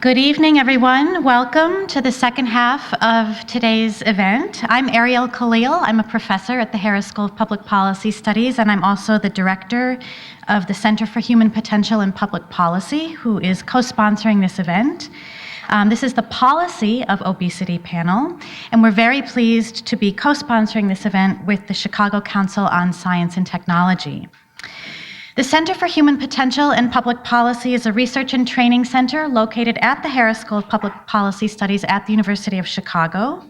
Good evening, everyone. Welcome to the second half of today's event. I'm Ariel Khalil. I'm a professor at the Harris School of Public Policy Studies, and I'm also the director of the Center for Human Potential in Public Policy, who is co-sponsoring this event. This is the Policy of Obesity panel, and we're very pleased to be co-sponsoring this event with the Chicago Council on Science and Technology. The Center for Human Potential in Public Policy is a research and training center located at the Harris School of Public Policy Studies at the University of Chicago.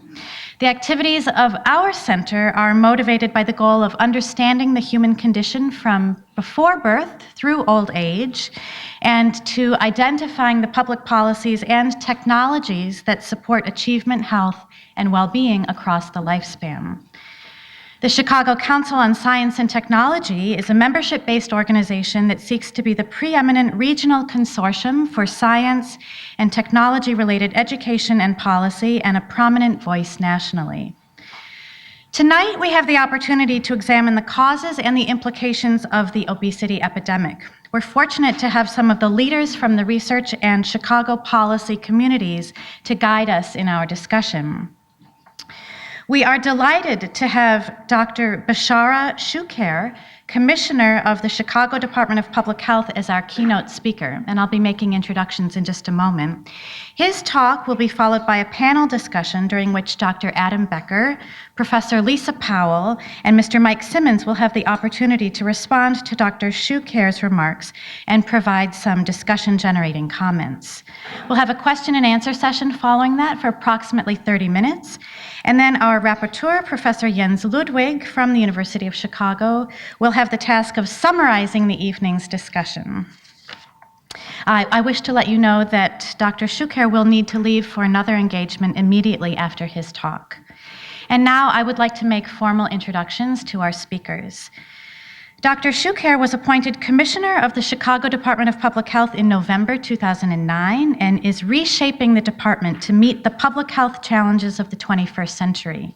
The activities of our center are motivated by the goal of understanding the human condition from before birth through old age, and to identifying the public policies and technologies that support achievement, health, and well-being across the lifespan. The Chicago Council on Science and Technology is a membership-based organization that seeks to be the preeminent regional consortium for science and technology-related education and policy, and a prominent voice nationally. Tonight, we have the opportunity to examine the causes and the implications of the obesity epidemic. We're fortunate to have some of the leaders from the research and Chicago policy communities to guide us in our discussion. We are delighted to have Dr. Bechara Choucair, Commissioner of the Chicago Department of Public Health, as our keynote speaker, and I'll be making introductions in just a moment. His talk will be followed by a panel discussion during which Dr. Adam Becker, Professor Lisa Powell, and Mr. Mike Simmons will have the opportunity to respond to Dr. Choucair's remarks and provide some discussion-generating comments. We'll have a question and answer session following that for approximately 30 minutes. And then our rapporteur, Professor Jens Ludwig from the University of Chicago, will have the task of summarizing the evening's discussion. I wish to let you know that Dr. Choucair will need to leave for another engagement immediately after his talk. And now I would like to make formal introductions to our speakers. Dr. Choucair was appointed Commissioner of the Chicago Department of Public Health in November 2009 and is reshaping the department to meet the public health challenges of the 21st century.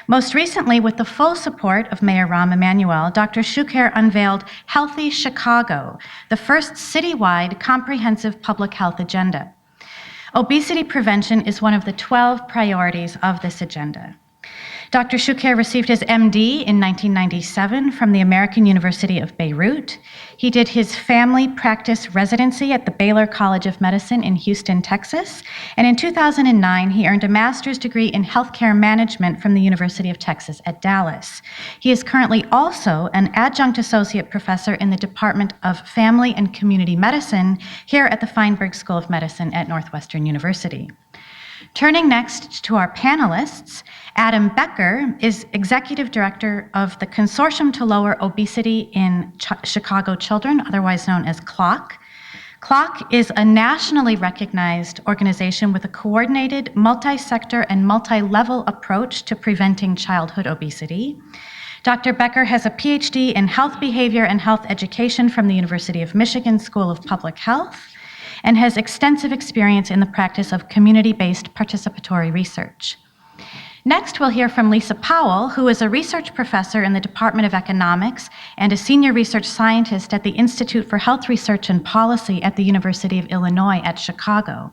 Most recently, with the full support of Mayor Rahm Emanuel, Dr. Choucair unveiled Healthy Chicago, the first citywide comprehensive public health agenda. Obesity prevention is one of the 12 priorities of this agenda. Dr. Choucair received his MD in 1997 from the American University of Beirut. He did his family practice residency at the Baylor College of Medicine in Houston, Texas, and in 2009, he earned a master's degree in healthcare management from the University of Texas at Dallas. He is currently also an adjunct associate professor in the Department of Family and Community Medicine here at the Feinberg School of Medicine at Northwestern University. Turning next to our panelists, Adam Becker is Executive Director of the Consortium to Lower Obesity in Chicago Children, otherwise known as CLOC. CLOC is a nationally recognized organization with a coordinated, multi-sector and multi-level approach to preventing childhood obesity. Dr. Becker has a PhD in health behavior and health education from the University of Michigan School of Public Health, and has extensive experience in the practice of community-based participatory research. Next, we'll hear from Lisa Powell, who is a research professor in the Department of Economics and a senior research scientist at the Institute for Health Research and Policy at the University of Illinois at Chicago.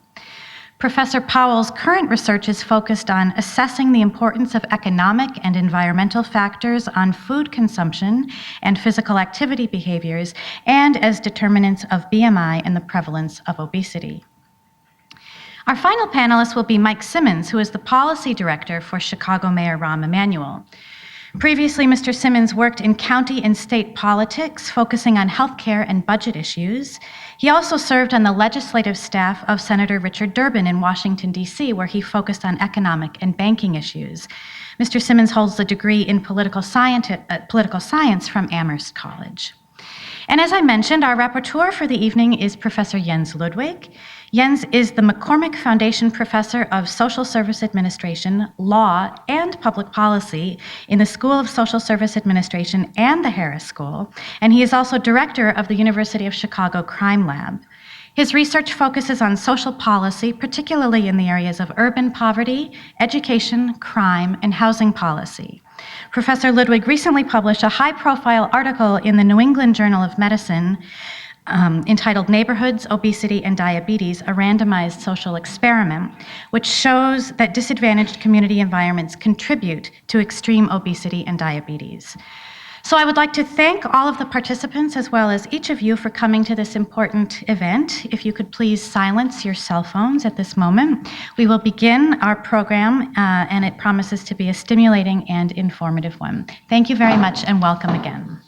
Professor Powell's current research is focused on assessing the importance of economic and environmental factors on food consumption and physical activity behaviors, and as determinants of BMI and the prevalence of obesity. Our final panelist will be Mike Simmons, who is the policy director for Chicago Mayor Rahm Emanuel. Previously, Mr. Simmons worked in county and state politics, focusing on healthcare and budget issues. He also served on the legislative staff of Senator Richard Durbin in Washington, D.C., where he focused on economic and banking issues. Mr. Simmons holds a degree in political science from Amherst College. And as I mentioned, our rapporteur for the evening is Professor Jens Ludwig. Jens is the McCormick Foundation Professor of Social Service Administration, Law, and Public Policy in the School of Social Service Administration and the Harris School, and he is also director of the University of Chicago Crime Lab. His research focuses on social policy, particularly in the areas of urban poverty, education, crime, and housing policy. Professor Ludwig recently published a high-profile article in the New England Journal of Medicine entitled Neighborhoods, Obesity, and Diabetes, a randomized social experiment, which shows that disadvantaged community environments contribute to extreme obesity and diabetes. So I would like to thank all of the participants as well as each of you for coming to this important event. If you could please silence your cell phones at this moment. We will begin our program and it promises to be a stimulating and informative one. Thank you very much and welcome again.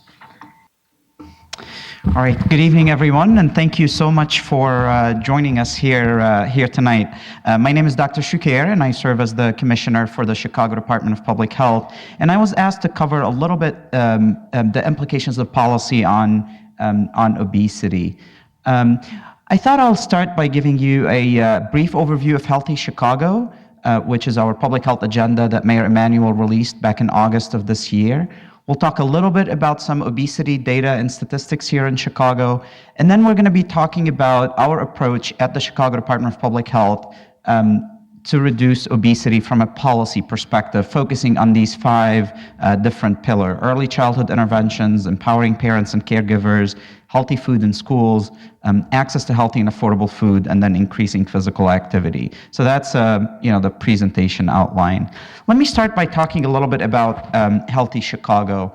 All right, good evening, everyone, and thank you so much for joining us here tonight. My name is Dr. Choucair, and I serve as the Commissioner for the Chicago Department of Public Health, and I was asked to cover a little bit the implications of policy on obesity. I thought I'll start by giving you a brief overview of Healthy Chicago, which is our public health agenda that Mayor Emanuel released back in August of this year. We'll talk a little bit about some obesity data and statistics here in Chicago, and then we're going to be talking about our approach at the Chicago Department of Public Health to reduce obesity from a policy perspective, focusing on these 5 different pillars: early childhood interventions, empowering parents and caregivers, healthy food in schools, access to healthy and affordable food, and then increasing physical activity. So that's the presentation outline. Let me start by talking a little bit about Healthy Chicago.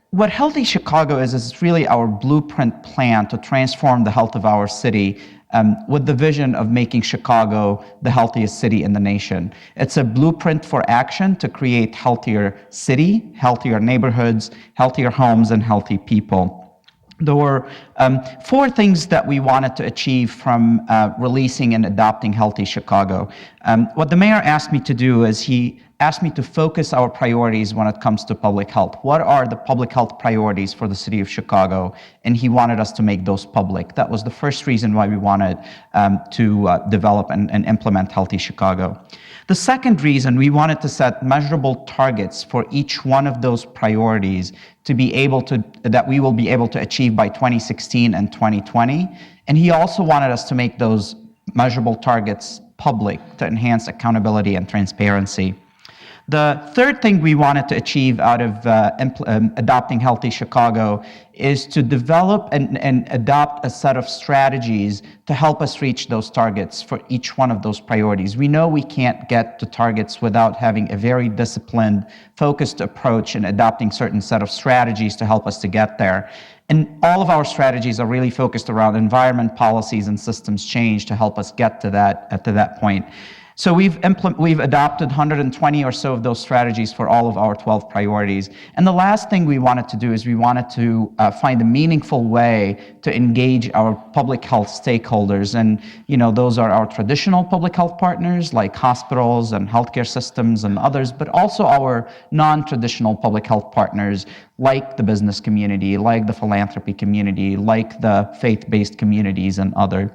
What Healthy Chicago is really our blueprint plan to transform the health of our city with the vision of making Chicago the healthiest city in the nation. It's a blueprint for action to create healthier city, healthier neighborhoods, healthier homes, and healthy people. There were 4 things that we wanted to achieve from releasing and adopting Healthy Chicago. What the mayor asked me to do is he asked me to focus our priorities when it comes to public health. What are the public health priorities for the city of Chicago? And he wanted us to make those public. That was the first reason why we wanted to develop and implement Healthy Chicago. The second reason, we wanted to set measurable targets for each one of those priorities that we will be able to achieve by 2016 and 2020. And he also wanted us to make those measurable targets public to enhance accountability and transparency. The third thing we wanted to achieve out of adopting Healthy Chicago is to develop and adopt a set of strategies to help us reach those targets for each one of those priorities. We know we can't get to targets without having a very disciplined, focused approach and adopting certain set of strategies to help us to get there. And all of our strategies are really focused around environment, policies, and systems change to help us get to that point. So we've adopted 120 or so of those strategies for all of our 12 priorities. And the last thing we wanted to do is we wanted to find a meaningful way to engage our public health stakeholders. And those are our traditional public health partners like hospitals and healthcare systems and others, but also our non-traditional public health partners like the business community, like the philanthropy community, like the faith-based communities and others.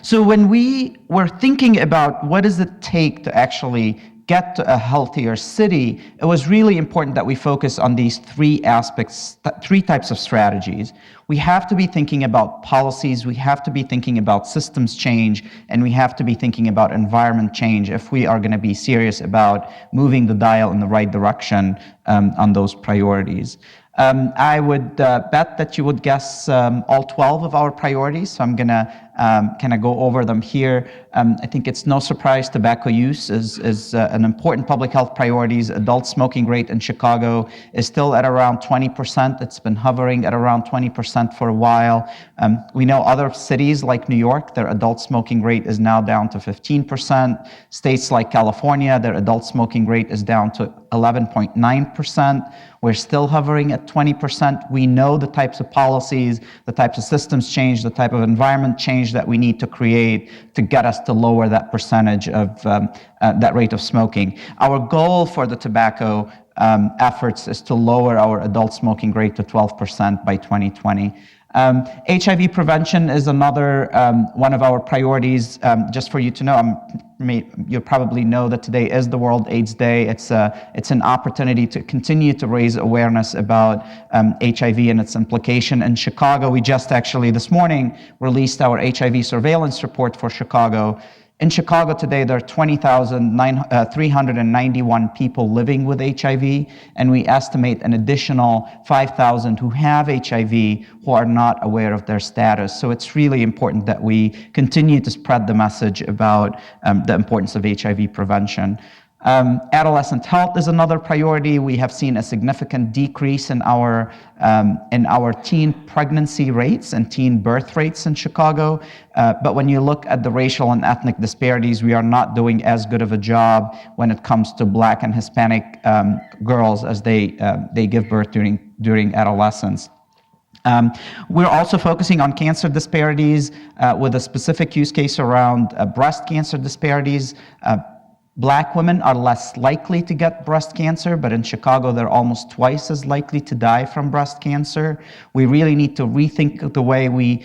So when we were thinking about what does it take to actually get to a healthier city, it was really important that we focus on these 3 aspects, 3 types of strategies. We have to be thinking about policies, we have to be thinking about systems change, and we have to be thinking about environment change if we are going to be serious about moving the dial in the right direction on those priorities. I would bet that you would guess all 12 of our priorities, so I'm going to kind of go over them here. I think it's no surprise tobacco use is an important public health priorities. Adult smoking rate in Chicago is still at around 20%. It's been hovering at around 20% for a while. We know other cities like New York, their adult smoking rate is now down to 15%. States like California, their adult smoking rate is down to 11.9%. We're still hovering at 20%. We know the types of policies, the types of systems change, the type of environment change that we need to create to get us to lower that percentage of that rate of smoking. Our goal for the tobacco efforts is to lower our adult smoking rate to 12% by 2020. HIV prevention is another one of our priorities. Just for you to know, you probably know that today is the World AIDS Day. It's an opportunity to continue to raise awareness about HIV and its implication. In Chicago, we just actually this morning released our HIV surveillance report for Chicago. In Chicago today, there are 20,391 people living with HIV, and we estimate an additional 5,000 who have HIV who are not aware of their status. So it's really important that we continue to spread the message about the importance of HIV prevention. Adolescent health is another priority. We have seen a significant decrease in our teen pregnancy rates and teen birth rates in Chicago. But when you look at the racial and ethnic disparities, we are not doing as good of a job when it comes to Black and Hispanic girls as they give birth during adolescence. We're also focusing on cancer disparities with a specific use case around breast cancer disparities. Black women are less likely to get breast cancer, but in Chicago, they're almost twice as likely to die from breast cancer. We really need to rethink the way we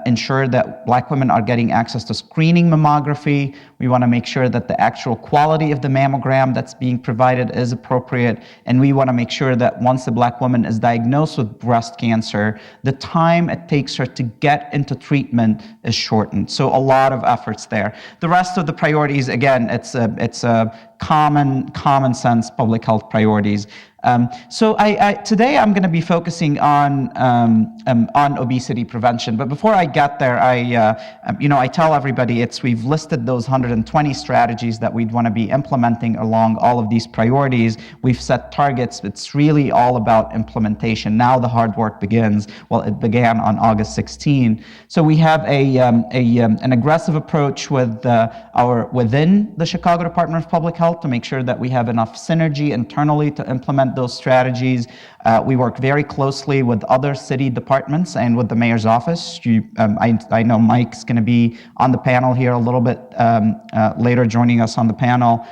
ensure that Black women are getting access to screening mammography. We want to make sure that the actual quality of the mammogram that's being provided is appropriate. And we want to make sure that once a Black woman is diagnosed with breast cancer, the time it takes her to get into treatment is shortened. So a lot of efforts there. The rest of the priorities, again, it's a common sense public health priorities. So today I'm going to be focusing on obesity prevention. But before I get there, I tell everybody we've listed those 120 strategies that we'd want to be implementing along all of these priorities. We've set targets. It's really all about implementation. Now the hard work begins. Well, it began on August 16. So we have an aggressive approach within the Chicago Department of Public Health to make sure that we have enough synergy internally to implement those strategies. We work very closely with other city departments and with the mayor's office. I know Mike's going to be on the panel here a little bit later, joining us on the panel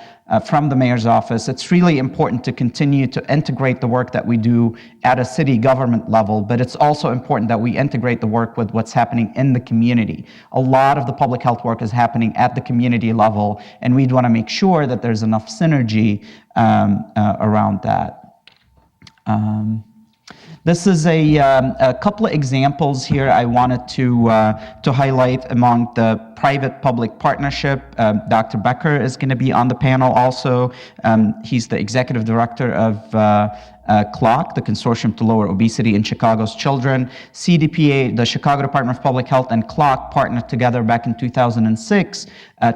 from the mayor's office. It's really important to continue to integrate the work that we do at a city government level, but it's also important that we integrate the work with what's happening in the community. A lot of the public health work is happening at the community level, and we'd want to make sure that there's enough synergy around that. This is a couple of examples here I wanted to highlight among the private-public partnership. Dr. Becker is going to be on the panel also. He's the executive director of CLOC, the Consortium to Lower Obesity in Chicago's Children. CDPA, the Chicago Department of Public Health, and CLOC partnered together back in 2006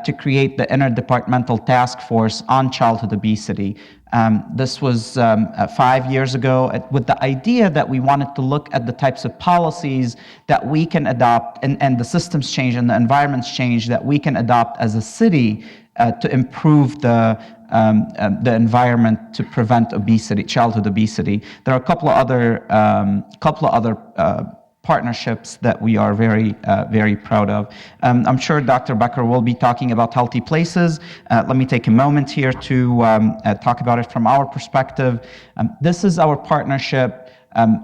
to create the Interdepartmental Task Force on Childhood Obesity. This was 5 years ago with the idea that we wanted to look at the types of policies that we can adopt and the systems change and the environments change that we can adopt as a city to improve the environment to prevent obesity, childhood obesity. There are a couple of other partnerships that we are very proud of. I'm sure Dr. Becker will be talking about healthy places. Let me take a moment here to talk about it from our perspective. This is our partnership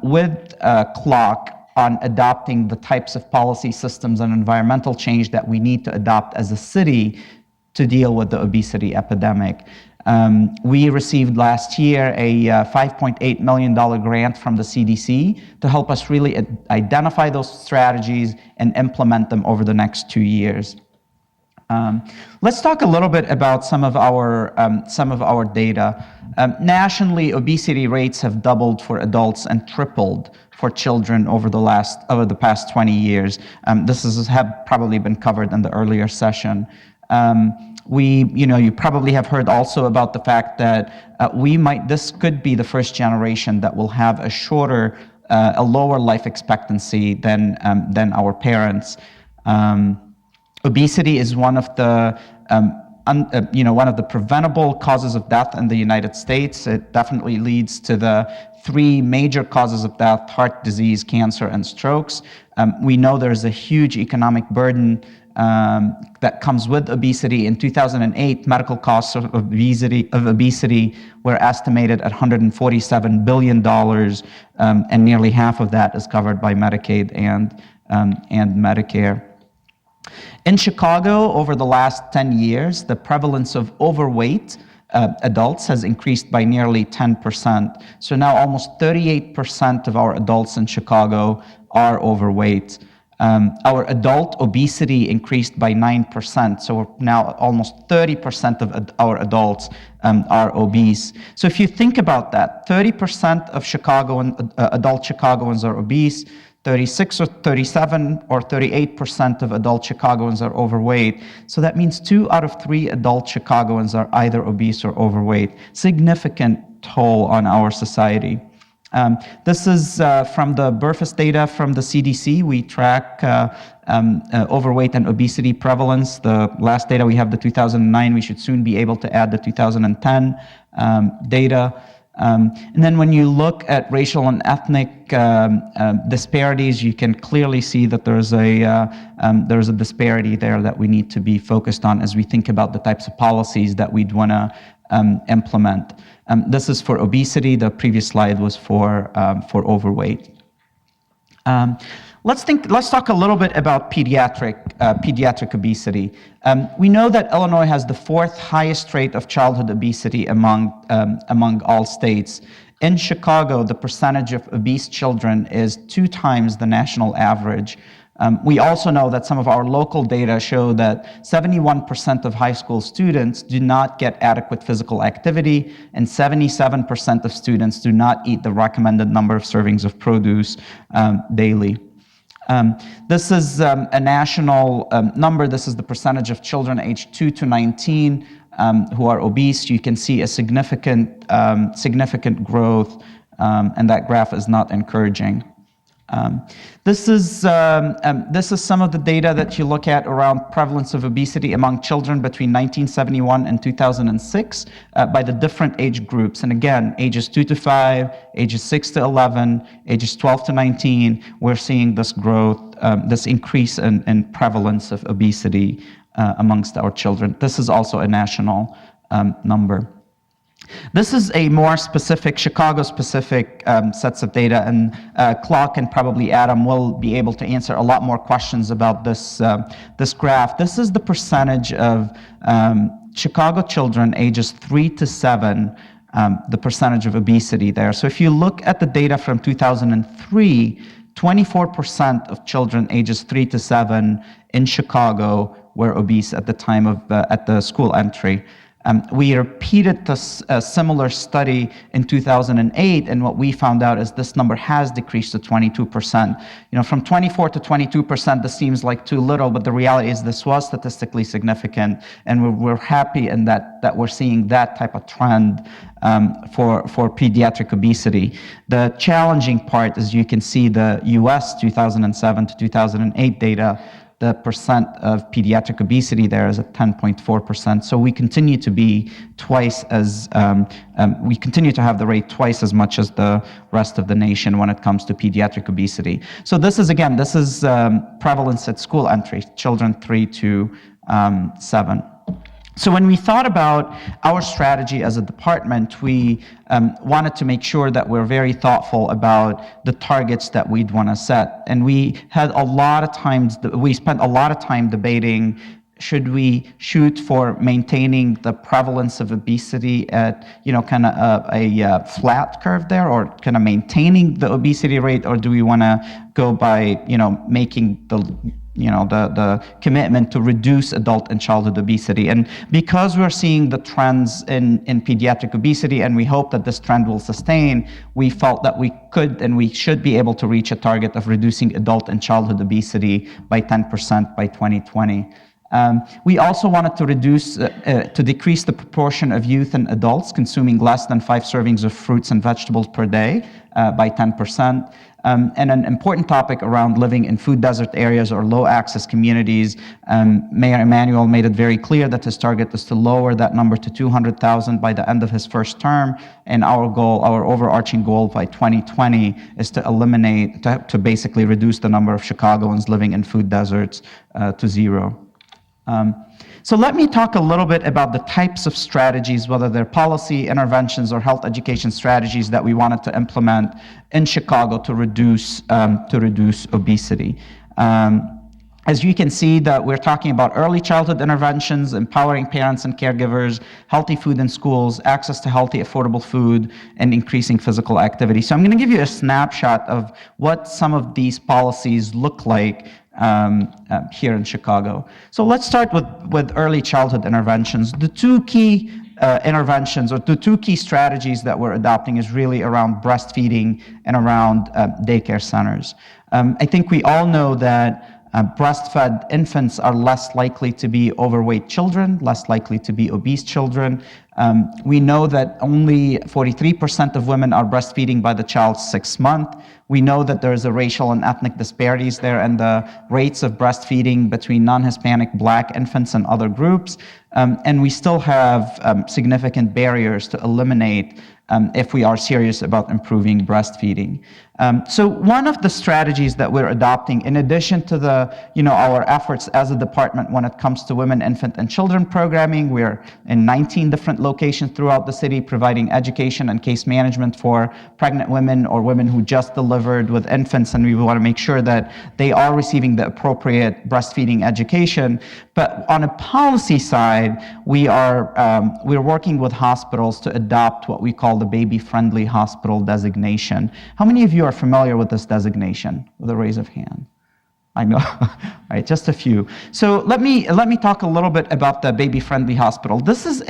with CLOC on adopting the types of policy systems and environmental change that we need to adopt as a city to deal with the obesity epidemic. We received last year a $5.8 million grant from the CDC to help us really identify those strategies and implement them over the next 2 years. Let's talk a little bit about some of our data. Nationally, obesity rates have doubled for adults and tripled for children over the past 20 years. This have probably been covered in the earlier session. You probably have heard also about the fact that this could be the first generation that will have a lower life expectancy than our parents. Obesity is one of the preventable causes of death in the United States. It definitely leads to the 3 major causes of death: heart disease, cancer, and strokes. We know there's a huge economic burden that comes with obesity. In 2008, medical costs of obesity were estimated at $147 billion, and nearly half of that is covered by Medicaid and Medicare. In Chicago, over the last 10 years, the prevalence of overweight adults has increased by nearly 10%. So now almost 38% of our adults in Chicago are overweight. Our adult obesity increased by 9%, so now almost 30% of our adults are obese. So if you think about that, 30% of adult Chicagoans are obese, 36 or 37 or 38% of adult Chicagoans are overweight. So that means 2 out of 3 adult Chicagoans are either obese or overweight. Significant toll on our society. This is from the BERFIS data from the CDC. We track overweight and obesity prevalence. The last data we have, the 2009, we should soon be able to add the 2010 data. And then when you look at racial and ethnic disparities, you can clearly see that there's a disparity there that we need to be focused on as we think about the types of policies that we'd want to implement. This is for obesity. The previous slide was for overweight. Let's talk a little bit about pediatric obesity. We know that Illinois has the 4th highest rate of childhood obesity among all states. In Chicago, the percentage of obese children is 2 times the national average. We also know that some of our local data show that 71% of high school students do not get adequate physical activity, and 77% of students do not eat the recommended number of servings of produce daily. This is a national number. This is the percentage of children aged 2 to 19 who are obese. You can see a significant growth, and that graph is not encouraging. This is some of the data that you look at around prevalence of obesity among children between 1971 and 2006 by the different age groups. And again, ages 2 to 5, ages 6 to 11, ages 12 to 19, we're seeing this growth, this increase in prevalence of obesity amongst our children. This is also a national number. This is a more specific, Chicago-specific sets of data, and Clark and probably Adam will be able to answer a lot more questions about this graph. This is the percentage of Chicago children ages 3 to 7, the percentage of obesity there. So if you look at the data from 2003, 24% of children ages 3 to 7 in Chicago were obese at the time of at the school entry. We repeated this similar study in 2008, and what we found out is this number has decreased to 22%. You know, from 24 to 22%, this seems like too little, but the reality is this was statistically significant, and we're happy in that we're seeing that type of trend for pediatric obesity. The challenging part is you can see the US 2007 to 2008 data. The percent of pediatric obesity there is at 10.4%. So we continue to be twice as, we continue to have the rate twice as much as the rest of the nation when it comes to pediatric obesity. So this is, again, prevalence at school entry, children 3 to 7. So when we thought about our strategy as a department, we wanted to make sure that we're very thoughtful about the targets that we'd want to set. And we spent a lot of time debating, should we shoot for maintaining the prevalence of obesity at, you know, kind of a flat curve there, or kind of maintaining the obesity rate, or do we want to go by, you know, making the commitment to reduce adult and childhood obesity? And because we're seeing the trends in pediatric obesity, and we hope that this trend will sustain, we felt that we could and we should be able to reach a target of reducing adult and childhood obesity by 10% by 2020. We also wanted to decrease the proportion of youth and adults consuming less than 5 servings of fruits and vegetables per day by 10%. And an important topic around living in food desert areas or low access communities, Mayor Emanuel made it very clear that his target is to lower that number to 200,000 by the end of his first term. And our goal, our overarching goal by 2020 is to eliminate, to basically reduce the number of Chicagoans living in food deserts to 0. So let me talk a little bit about the types of strategies, whether they're policy interventions or health education strategies that we wanted to implement in Chicago to reduce obesity. As you can see, that we're talking about early childhood interventions, empowering parents and caregivers, healthy food in schools, access to healthy, affordable food, and increasing physical activity. So I'm going to give you a snapshot of what some of these policies look like here in Chicago. So let's start with early childhood interventions. The two key interventions, or the two key strategies that we're adopting, is really around breastfeeding and around daycare centers. I think we all know that breastfed infants are less likely to be overweight children, less likely to be obese children. We know that only 43% of women are breastfeeding by the child's 6th month. We know that there is a racial and ethnic disparities there and the rates of breastfeeding between non-Hispanic Black infants and other groups. And we still have significant barriers to eliminate if we are serious about improving breastfeeding. So one of the strategies that we're adopting, in addition to our efforts as a department when it comes to women, infant, and children programming, we're in 19 different locations throughout the city providing education and case management for pregnant women or women who just delivered with infants, and we want to make sure that they are receiving the appropriate breastfeeding education. But on a policy side, we're working with hospitals to adopt what we call the baby-friendly hospital designation. How many of you are familiar with this designation? With a raise of hand. I know, all right, just a few. So let me talk a little bit about the baby-friendly hospital. This is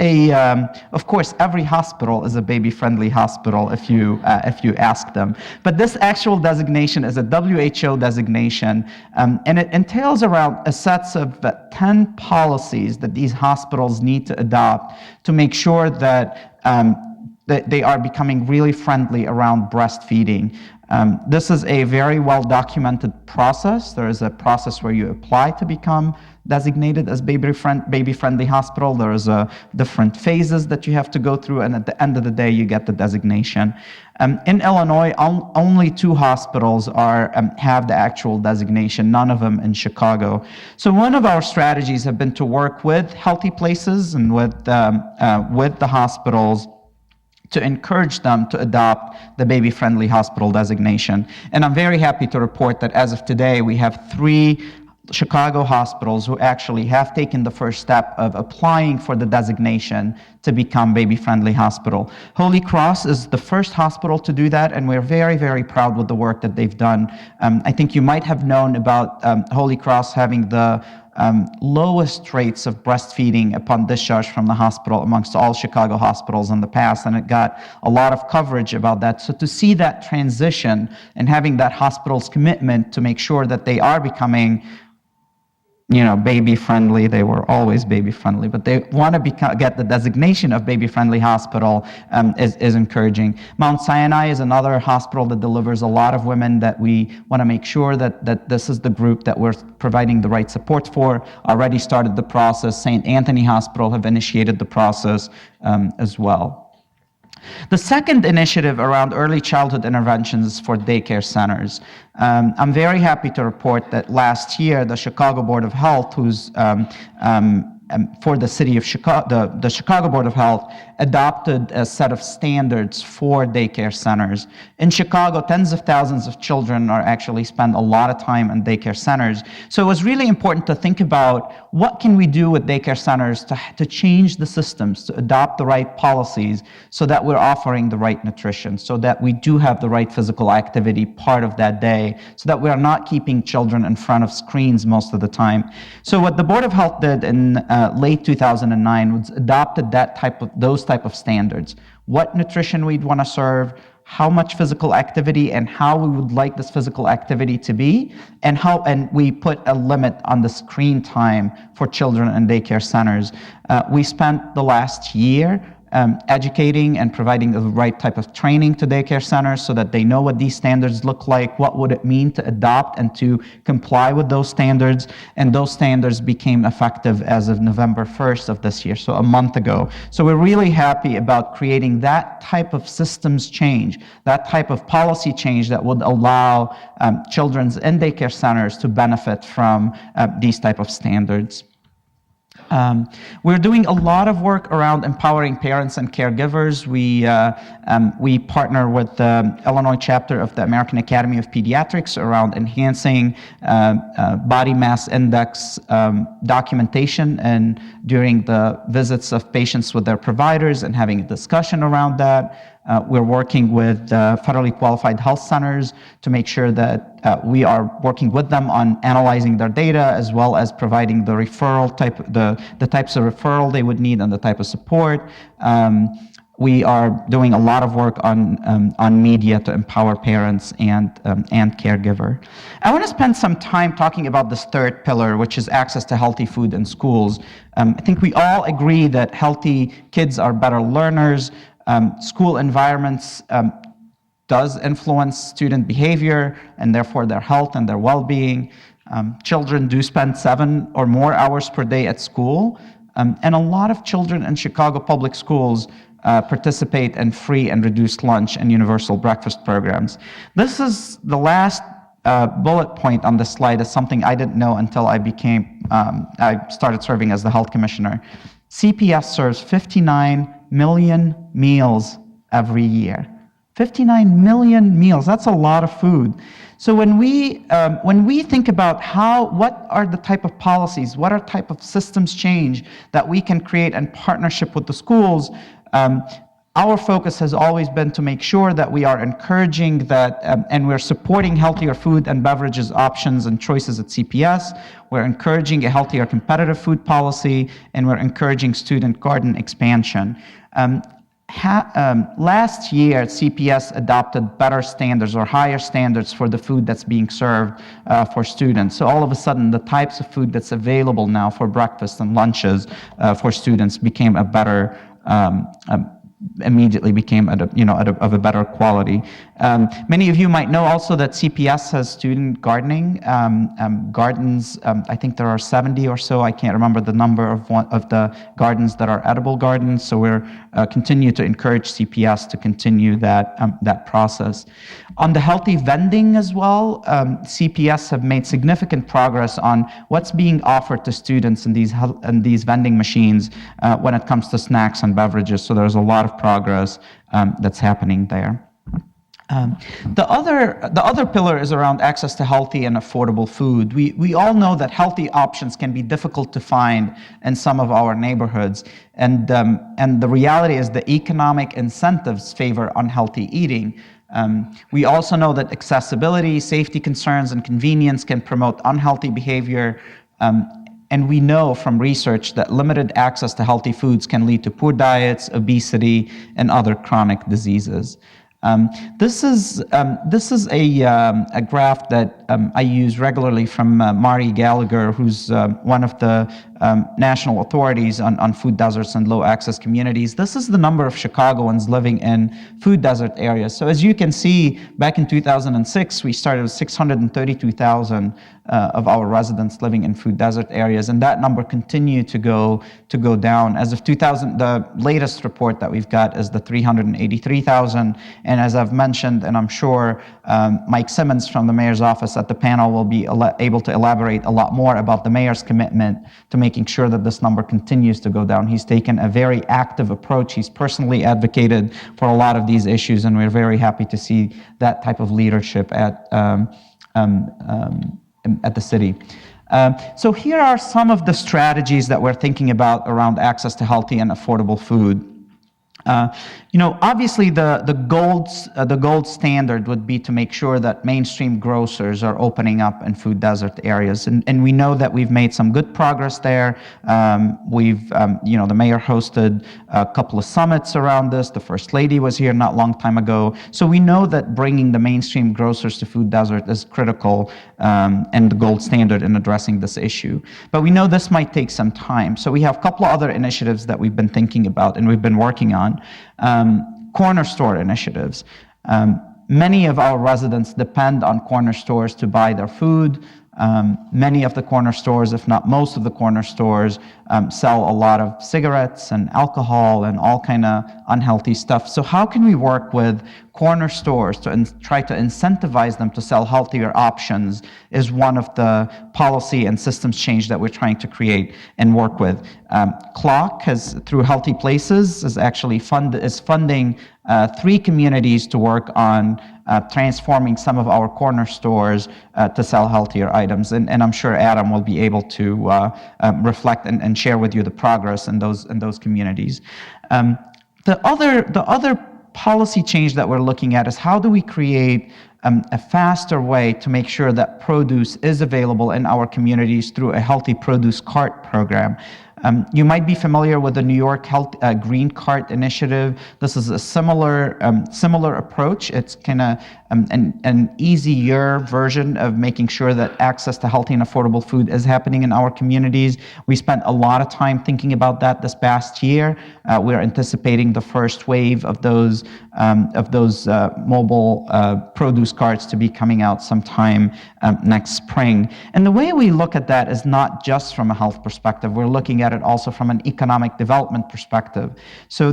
of course, every hospital is a baby-friendly hospital if you ask them. But this actual designation is a WHO designation, and it entails around a set of 10 policies that these hospitals need to adopt to make sure that they are becoming really friendly around breastfeeding. This is a very well-documented process. There is a process where you apply to become designated as baby-friendly hospital. There is different phases that you have to go through, and at the end of the day, you get the designation. In Illinois, only 2 hospitals have the actual designation, none of them in Chicago. So one of our strategies have been to work with Healthy Places and with the hospitals to encourage them to adopt the baby-friendly hospital designation. And I'm very happy to report that as of today, we have 3 Chicago hospitals who actually have taken the first step of applying for the designation to become baby-friendly hospital. Holy Cross is the first hospital to do that, and we're very, very proud with the work that they've done. I think you might have known about Holy Cross having the lowest rates of breastfeeding upon discharge from the hospital amongst all Chicago hospitals in the past, and it got a lot of coverage about that. So to see that transition and having that hospital's commitment to make sure that they are becoming baby-friendly. They were always baby-friendly, but they want to get the designation of baby-friendly hospital is encouraging. Mount Sinai is another hospital that delivers a lot of women that we want to make sure that this is the group that we're providing the right support for. Already started the process. St. Anthony Hospital have initiated the process as well. The second initiative around early childhood interventions is for daycare centers. I'm very happy to report that last year, the Chicago Board of Health, who's for the city of Chicago, the Chicago Board of Health adopted a set of standards for daycare centers. In Chicago, tens of thousands of children actually spend a lot of time in daycare centers. So it was really important to think about what can we do with daycare centers to change the systems, to adopt the right policies so that we're offering the right nutrition, so that we do have the right physical activity part of that day, so that we are not keeping children in front of screens most of the time. So what the Board of Health did in late 2009 was adopted those type of standards. What nutrition we'd want to serve, how much physical activity, and how we would like this physical activity to be, and we put a limit on the screen time for children in daycare centers. We spent the last year educating and providing the right type of training to daycare centers so that they know what these standards look like, what would it mean to adopt and to comply with those standards, and those standards became effective as of November 1st of this year, so a month ago. So we're really happy about creating that type of systems change, that type of policy change that would allow children in daycare centers to benefit from these type of standards. We're doing a lot of work around empowering parents and caregivers. We partner with the Illinois chapter of the American Academy of Pediatrics around enhancing body mass index documentation and during the visits of patients with their providers and having a discussion around that. We're working with federally qualified health centers to make sure that we are working with them on analyzing their data as well as providing the referral type, the types of referral they would need and the type of support. We are doing a lot of work on media to empower parents and caregiver. I want to spend some time talking about this third pillar, which is access to healthy food in schools. I think we all agree that healthy kids are better learners. School environments does influence student behavior and therefore their health and their well-being. Children do spend 7 or more hours per day at school, and a lot of children in Chicago public schools participate in free and reduced lunch and universal breakfast programs. This is the last bullet point on the slide is something I didn't know until I started serving as the health commissioner. CPS serves 59 million meals every year. 59 million meals, that's a lot of food. So when we think about what are the type of policies, what are type of systems change that we can create in partnership with the schools, our focus has always been to make sure that we are encouraging that, and we're supporting healthier food and beverages options and choices at CPS. We're encouraging a healthier competitive food policy, and we're encouraging student garden expansion. Last year, CPS adopted better standards or higher standards for the food that's being served for students. So all of a sudden, the types of food that's available now for breakfast and lunches for students became a better immediately became of a better quality. Many of you might know also that CPS has student gardening gardens. I think there are 70 or so. I can't remember the number of the gardens that are edible gardens. So we're continue to encourage CPS to continue that process. On the healthy vending as well, CPS have made significant progress on what's being offered to students in these vending machines when it comes to snacks and beverages. So there's a lot of progress that's happening there. The other pillar is around access to healthy and affordable food. We all know that healthy options can be difficult to find in some of our neighborhoods, and the reality is the economic incentives favor unhealthy eating. We also know that accessibility, safety concerns, and convenience can promote unhealthy behavior. And we know from research that limited access to healthy foods can lead to poor diets, obesity, and other chronic diseases. This is a graph that I use regularly from Mari Gallagher, who's one of the national authorities on food deserts and low access communities. This is the number of Chicagoans living in food desert areas. So as you can see, back in 2006, we started with 632,000 of our residents living in food desert areas, and that number continued to go down. As of 2000, the latest report that we've got is the 383,000, and as I've mentioned, and I'm sure Mike Simmons from the mayor's office at the panel will be able to elaborate a lot more about the mayor's commitment to making sure that this number continues to go down. He's taken a very active approach. He's personally advocated for a lot of these issues, and we're very happy to see that type of leadership at the city. So here are some of the strategies that we're thinking about around access to healthy and affordable food. Obviously the gold standard would be to make sure that mainstream grocers are opening up in food desert areas, and we know that we've made some good progress there. The mayor hosted a couple of summits around this. The First Lady was here not long time ago. So we know that bringing the mainstream grocers to food desert is critical and the gold standard in addressing this issue. But we know this might take some time. So we have a couple of other initiatives that we've been thinking about and we've been working on. Corner store initiatives. Many of our residents depend on corner stores to buy their food. Many of the corner stores, if not most of the corner stores, sell a lot of cigarettes and alcohol and all kind of unhealthy stuff. So how can we work with corner stores to try to incentivize them to sell healthier options is one of the policy and systems change that we're trying to create and work with. CLOC has, through Healthy Places, is actually funding 3 communities to work on transforming some of our corner stores to sell healthier items. And I'm sure Adam will be able to reflect and share with you the progress in those communities. The other policy change that we're looking at is how do we create a faster way to make sure that produce is available in our communities through a healthy produce cart program. You might be familiar with the New York Green Cart Initiative. This is a similar approach. It's kind of an easier version of making sure that access to healthy and affordable food is happening in our communities. We spent a lot of time thinking about that this past year. We're anticipating the first wave of those mobile produce carts to be coming out sometime next spring. And the way we look at that is not just from a health perspective. We're looking at it also from an economic development perspective. So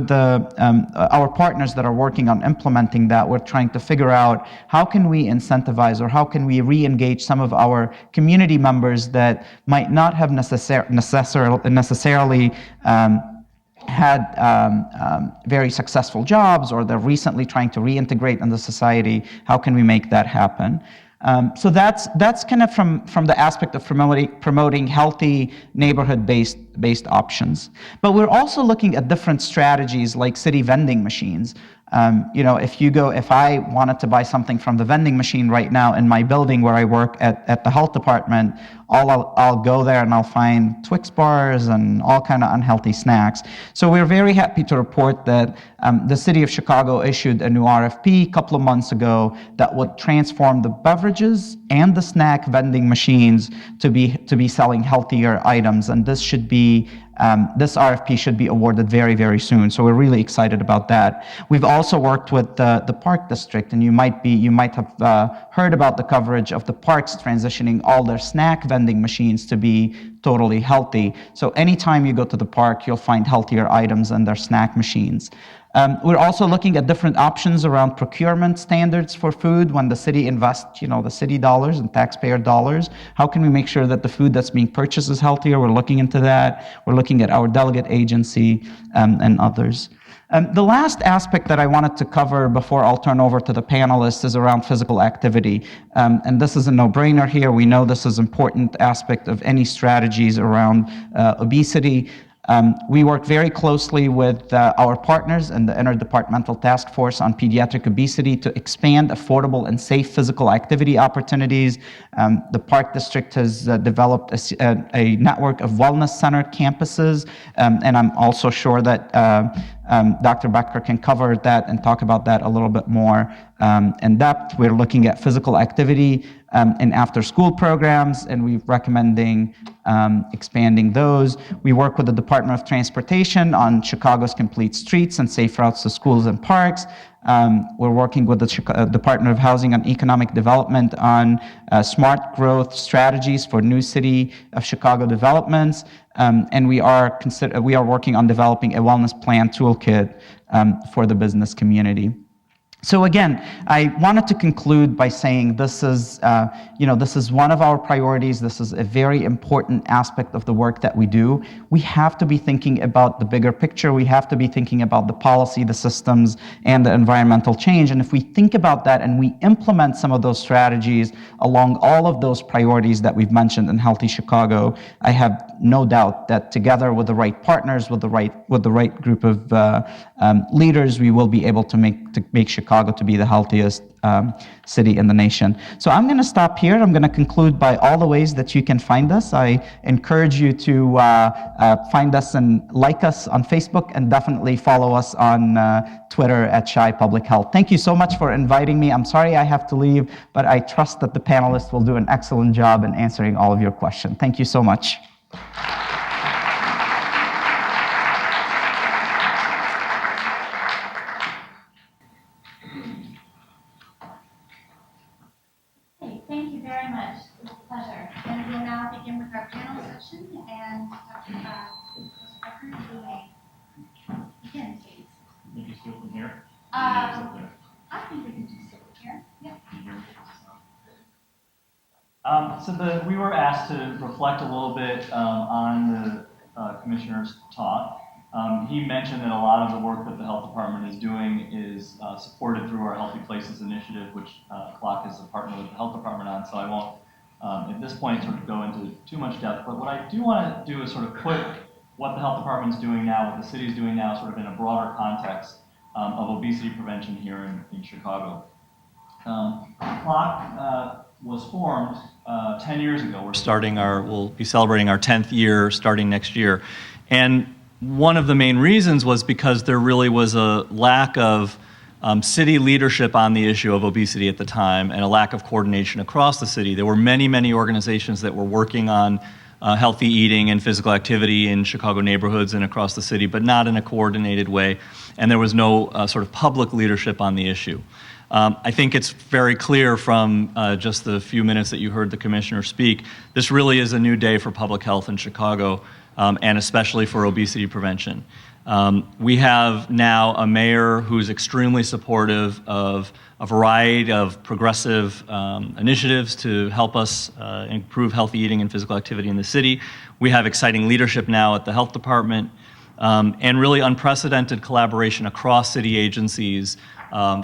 our partners that are working on implementing that, we're trying to figure out how can we incentivize or how can we re-engage some of our community members that might not have necessarily had very successful jobs, or they're recently trying to reintegrate in the society. How can we make that happen? So that's kind of from the aspect of promoting healthy neighborhood-based options. But we're also looking at different strategies like city vending machines. If I wanted to buy something from the vending machine right now in my building where I work at the health department, I'll go there and I'll find Twix bars and all kind of unhealthy snacks. So we're very happy to report that the city of Chicago issued a new RFP a couple of months ago that would transform the beverages and the snack vending machines to be selling healthier items. And this RFP should be awarded very, very soon. So we're really excited about that. We've also worked with the Park District, and you might have heard about the coverage of the parks transitioning all their snack vending machines to be totally healthy. So anytime you go to the park, you'll find healthier items in their snack machines. We're also looking at different options around procurement standards for food. When the city invests, the city dollars and taxpayer dollars, how can we make sure that the food that's being purchased is healthier? We're looking into that. We're looking at our delegate agency and others. The last aspect that I wanted to cover before I'll turn over to the panelists is around physical activity. And this is a no-brainer here. We know this is an important aspect of any strategies around obesity. We work very closely with our partners in the Interdepartmental Task Force on Pediatric Obesity to expand affordable and safe physical activity opportunities. The Park District has developed a network of wellness center campuses, and I'm also sure that Dr. Becker can cover that and talk about that a little bit more in depth. We're looking at physical activity in after-school programs, and we're recommending expanding those. We work with the Department of Transportation on Chicago's complete streets and safe routes to schools and parks. We're working with the Department of Housing and Economic Development on smart growth strategies for new city of Chicago developments. And we are working on developing a wellness plan toolkit for the business community. So again, I wanted to conclude by saying this is one of our priorities. This is a very important aspect of the work that we do. We have to be thinking about the bigger picture. We have to be thinking about the policy, the systems, and the environmental change. And if we think about that and we implement some of those strategies along all of those priorities that we've mentioned in Healthy Chicago, I have no doubt that together with the right partners, with the right group of leaders, we will be able to make Chicago to be the healthiest city in the nation. So I'm going to stop here. I'm going to conclude by all the ways that you can find us. I encourage you to find us and like us on Facebook, and definitely follow us on Twitter at Shy Public Health. Thank you so much for inviting me. I'm sorry I have to leave, but I trust that the panelists will do an excellent job in answering all of your questions. Thank you so much. Thank you very much. It was a pleasure. I think we can just sit here. Yeah. We were asked to reflect a little bit on the commissioner's talk. He mentioned that a lot of the work that the health department is doing is supported through our Healthy Places initiative, which CLOC is a partner with the health department on, so I won't at this point sort of go into too much depth. But what I do want to do is sort of put what the health department is doing now, what the city is doing now, sort of in a broader context of obesity prevention here in Chicago. CLOC was formed 10 years ago. We'll be celebrating our 10th year starting next year. And one of the main reasons was because there really was a lack of city leadership on the issue of obesity at the time and a lack of coordination across the city. There were many, many organizations that were working on healthy eating and physical activity in Chicago neighborhoods and across the city, but not in a coordinated way. And there was no sort of public leadership on the issue. I think it's very clear from just the few minutes that you heard the commissioner speak, this really is a new day for public health in Chicago, and especially for obesity prevention. We have now a mayor who's extremely supportive of a variety of progressive initiatives to help us improve healthy eating and physical activity in the city. We have exciting leadership now at the health department, and really unprecedented collaboration across city agencies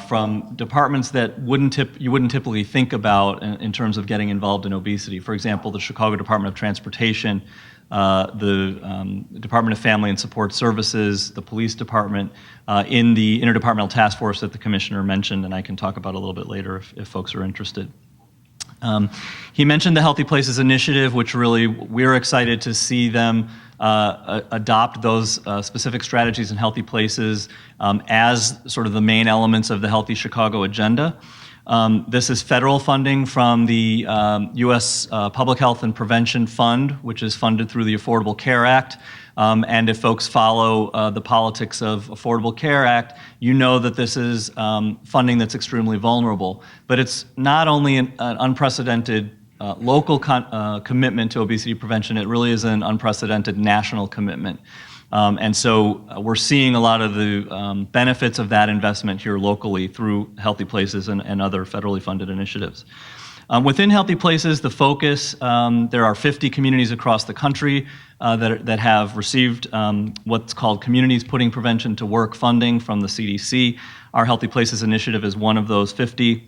from departments that you wouldn't typically think about in terms of getting involved in obesity. For example, the Chicago Department of Transportation, the Department of Family and Support Services, the Police Department, in the interdepartmental task force that the commissioner mentioned, and I can talk about a little bit later if folks are interested. He mentioned the Healthy Places initiative, which really we're excited to see them adopt those specific strategies in healthy places as sort of the main elements of the Healthy Chicago agenda. This is federal funding from the U.S. Public Health and Prevention Fund, which is funded through the Affordable Care Act. And if folks follow the politics of Affordable Care Act, you know that this is funding that's extremely vulnerable. But it's not only an unprecedented local commitment to obesity prevention, it really is an unprecedented national commitment. And so we're seeing a lot of the benefits of that investment here locally through Healthy Places and other federally funded initiatives. Within Healthy Places, the focus, there are 50 communities across the country that have received what's called Communities Putting Prevention to Work funding from the CDC. Our Healthy Places initiative is one of those 50.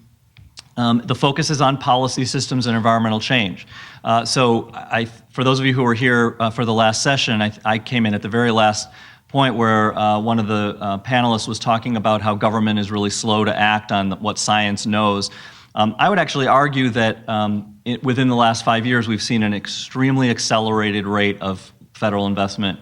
The focus is on policy systems and environmental change. For those of you who were here for the last session, I came in at the very last point where one of the panelists was talking about how government is really slow to act on what science knows. I would actually argue that within the last 5 years, we've seen an extremely accelerated rate of federal investment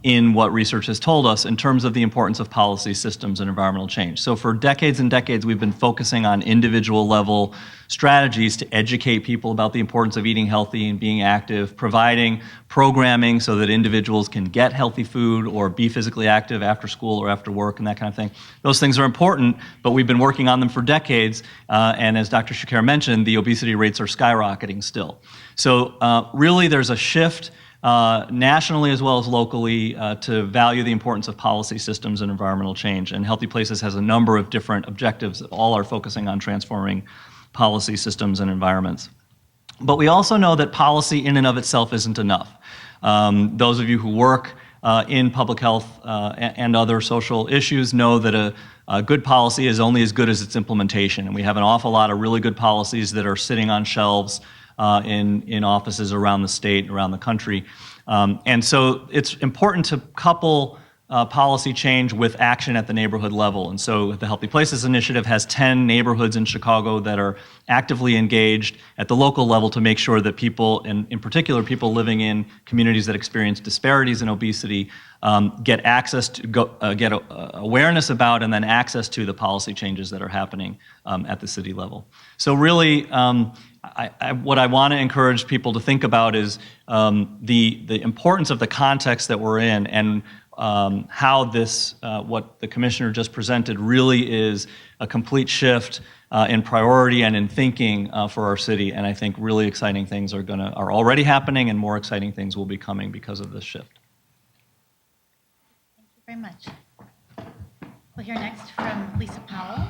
in what research has told us in terms of the importance of policy systems and environmental change. So for decades and decades, we've been focusing on individual level strategies to educate people about the importance of eating healthy and being active, providing programming so that individuals can get healthy food or be physically active after school or after work and that kind of thing. Those things are important, but we've been working on them for decades. And as Dr. Choucair mentioned, the obesity rates are skyrocketing still. So really there's a shift nationally as well as locally to value the importance of policy systems and environmental change. And Healthy Places has a number of different objectives that all are focusing on transforming policy systems and environments. But we also know that policy in and of itself isn't enough. Those of you who work in public health and other social issues know that a good policy is only as good as its implementation. And we have an awful lot of really good policies that are sitting on shelves in offices around the state, around the country. And so it's important to couple policy change with action at the neighborhood level. And so the Healthy Places Initiative has 10 neighborhoods in Chicago that are actively engaged at the local level to make sure that people, and in particular people living in communities that experience disparities in obesity, get access to, get awareness about and then access to the policy changes that are happening at the city level. So really, what I want to encourage people to think about is the importance of the context that we're in and how this, what the commissioner just presented really is a complete shift in priority and in thinking for our city. And I think really exciting things are already happening and more exciting things will be coming because of this shift. Thank you very much. We'll hear next from Lisa Powell.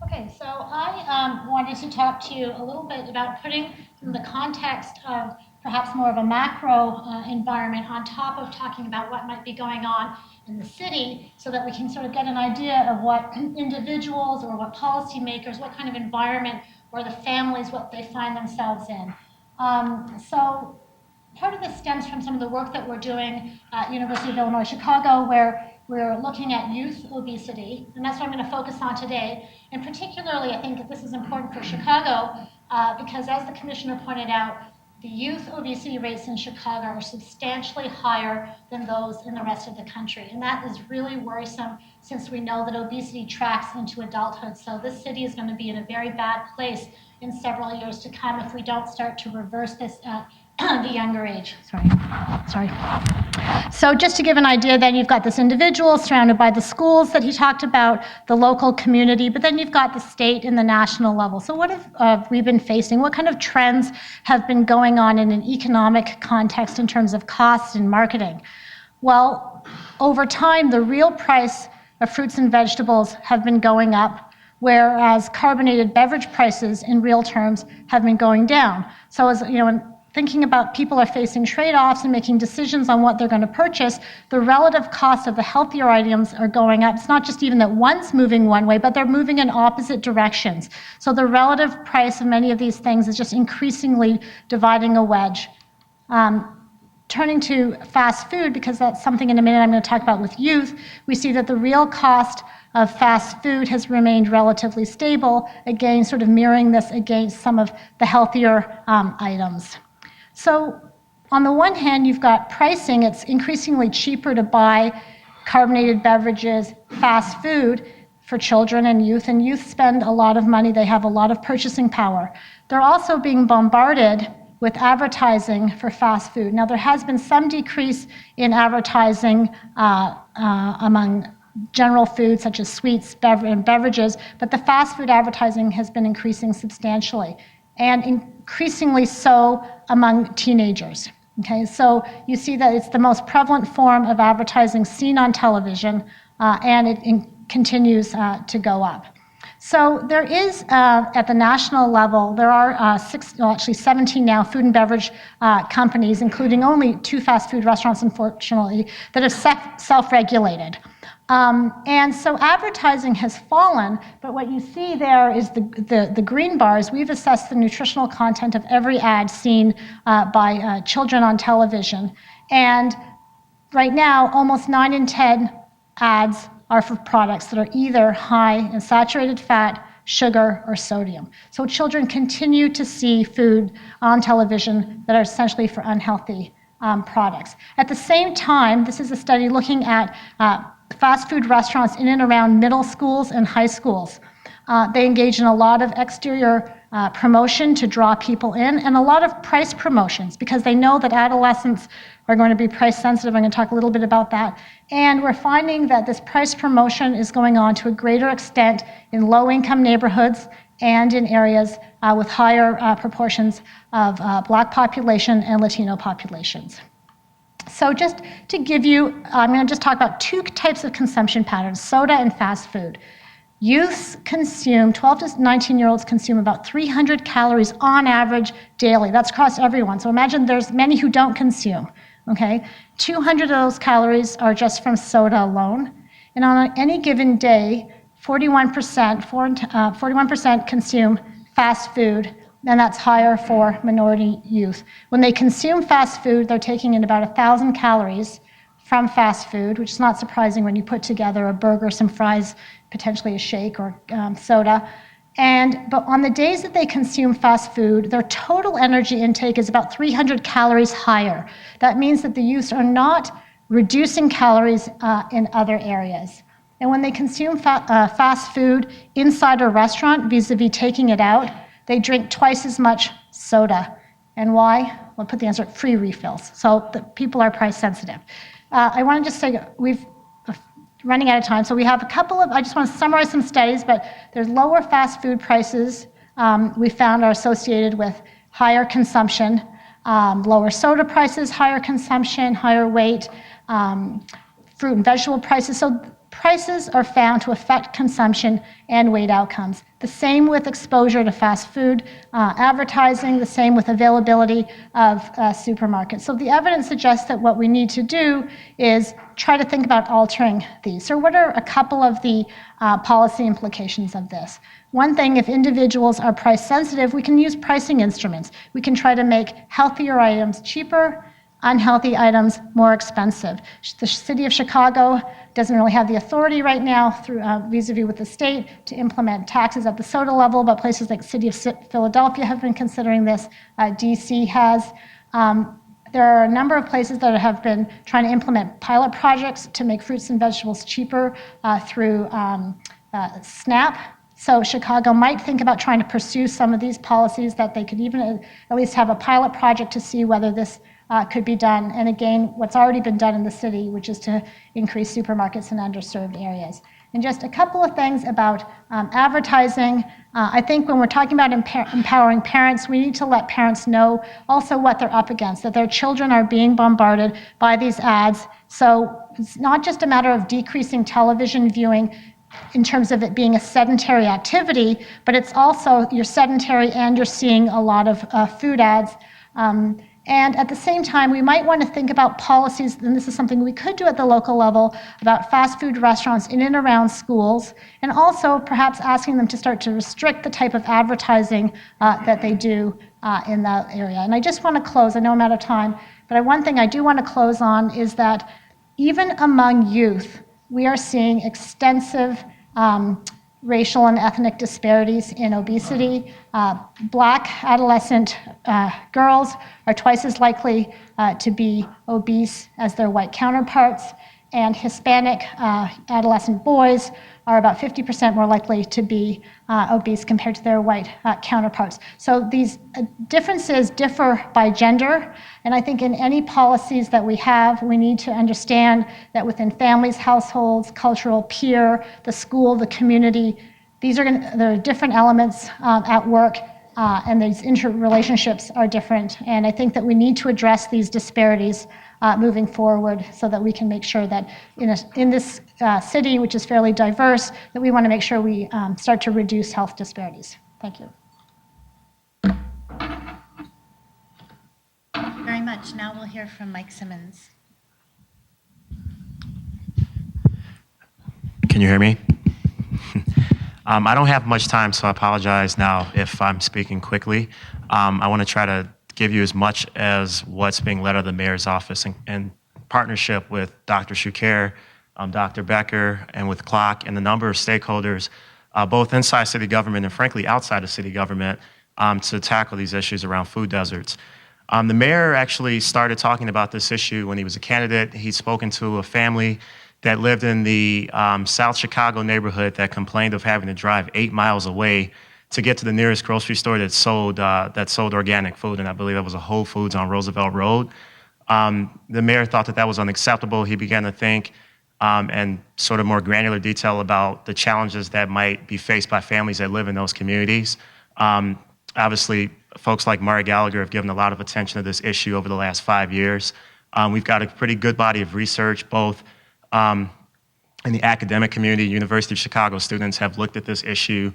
Okay, so I wanted to talk to you a little bit about putting in the context of perhaps more of a macro environment on top of talking about what might be going on in the city so that we can sort of get an idea of what individuals or what policymakers, what kind of environment or the families, what they find themselves in. So part of this stems from some of the work that we're doing at University of Illinois Chicago, where we're looking at youth obesity, and that's what I'm going to focus on today. And particularly, I think this is important for Chicago because, as the commissioner pointed out, the youth obesity rates in Chicago are substantially higher than those in the rest of the country. And that is really worrisome since we know that obesity tracks into adulthood. So this city is going to be in a very bad place in several years to come if we don't start to reverse this at the younger age. Sorry. So just to give an idea, then you've got this individual surrounded by the schools that he talked about, the local community, but then you've got the state and the national level. So what have we been facing? What kind of trends have been going on in an economic context in terms of cost and marketing? Well, over time, the real price of fruits and vegetables have been going up, whereas carbonated beverage prices in real terms have been going down. So as you know, when thinking about people are facing trade-offs and making decisions on what they're going to purchase, the relative cost of the healthier items are going up. It's not just even that one's moving one way, but they're moving in opposite directions. So the relative price of many of these things is just increasingly dividing a wedge. Turning to fast food, because that's something in a minute I'm going to talk about with youth, we see that the real cost of fast food has remained relatively stable, again, sort of mirroring this against some of the healthier items. So on the one hand, you've got pricing. It's increasingly cheaper to buy carbonated beverages, fast food for children and youth spend a lot of money. They have a lot of purchasing power. They're also being bombarded with advertising for fast food. Now, there has been some decrease in advertising among general foods such as sweets and beverages, but the fast food advertising has been increasing substantially, and increasingly so among teenagers. Okay, so you see that it's the most prevalent form of advertising seen on television, and it continues to go up. So there is, at the national level, there are actually 17 now food and beverage companies, including only 2 fast food restaurants, unfortunately, that have self-regulated. And so advertising has fallen, but what you see there is the green bars. We've assessed the nutritional content of every ad seen by children on television. And right now, almost 9 in 10 ads are for products that are either high in saturated fat, sugar, or sodium. So children continue to see food on television that are essentially for unhealthy products. At the same time, this is a study looking at fast food restaurants in and around middle schools and high schools. They engage in a lot of exterior promotion to draw people in, and a lot of price promotions because they know that adolescents are going to be price sensitive. I'm going to talk a little bit about that. And we're finding that this price promotion is going on to a greater extent in low-income neighborhoods and in areas with higher proportions of Black population and Latino populations. So just to give you, I'm going to just talk about 2 types of consumption patterns, soda and fast food. Youths consume, 12 to 19-year-olds consume about 300 calories on average daily. That's across everyone. So imagine there's many who don't consume, okay? 200 of those calories are just from soda alone. And on any given day, 41% consume fast food, and that's higher for minority youth. When they consume fast food, they're taking in about 1,000 calories from fast food, which is not surprising when you put together a burger, some fries, potentially a shake or soda. But on the days that they consume fast food, their total energy intake is about 300 calories higher. That means that the youths are not reducing calories in other areas. And when they consume fast food inside a restaurant, vis-a-vis taking it out, they drink twice as much soda. And why? I'll put the answer at free refills. So the people are price sensitive. I want to just say running out of time. So we have a couple of, I just want to summarize some studies, but there's lower fast food prices we found are associated with higher consumption, lower soda prices, higher consumption, higher weight, fruit and vegetable prices. So prices are found to affect consumption and weight outcomes. The same with exposure to fast food advertising, the same with availability of supermarkets. So the evidence suggests that what we need to do is try to think about altering these. So what are a couple of the policy implications of this? One thing, if individuals are price sensitive, we can use pricing instruments. We can try to make healthier items cheaper, unhealthy items more expensive. The city of Chicago doesn't really have the authority right now through vis-a-vis with the state to implement taxes at the soda level, but places like the city of Philadelphia have been considering this. DC has. There are a number of places that have been trying to implement pilot projects to make fruits and vegetables cheaper through SNAP. So Chicago might think about trying to pursue some of these policies, that they could even at least have a pilot project to see whether this could be done. And again, what's already been done in the city, which is to increase supermarkets in underserved areas. And just a couple of things about advertising. I think when we're talking about empowering parents, we need to let parents know also what they're up against, that their children are being bombarded by these ads. So it's not just a matter of decreasing television viewing in terms of it being a sedentary activity, but it's also you're sedentary and you're seeing a lot of food ads. And at the same time, we might want to think about policies, and this is something we could do at the local level, about fast food restaurants in and around schools, and also perhaps asking them to start to restrict the type of advertising that they do in that area. And I just want to close, I know I'm out of time, but one thing I do want to close on is that even among youth, we are seeing extensive racial and ethnic disparities in obesity. Black adolescent girls are twice as likely to be obese as their white counterparts, and Hispanic adolescent boys are about 50% more likely to be obese compared to their white counterparts. So these differences differ by gender, and I think in any policies that we have, we need to understand that within families, households, cultural, peer, the school, the community, there are different elements at work, and these interrelationships are different. And I think that we need to address these disparities moving forward so that we can make sure that in this city, which is fairly diverse, that we want to make sure we start to reduce health disparities. Thank you. Very much. Now we'll hear from Mike Simmons. Can you hear me? I don't have much time, so I apologize now if I'm speaking quickly. I want to try to give you as much as what's being led out of the mayor's office in partnership with Dr. Choucair, Dr. Becker, and with CLOC, and the number of stakeholders, both inside city government and frankly outside of city government, to tackle these issues around food deserts. The mayor actually started talking about this issue when he was a candidate. He'd spoken to a family that lived in the South Chicago neighborhood that complained of having to drive 8 miles away to get to the nearest grocery store that sold organic food, and I believe that was a Whole Foods on Roosevelt Road. The mayor thought that was unacceptable. He began to think and sort of more granular detail about the challenges that might be faced by families that live in those communities. Obviously, folks like Murray Gallagher have given a lot of attention to this issue over the last 5 years. We've got a pretty good body of research, both in the academic community. University of Chicago students have looked at this issue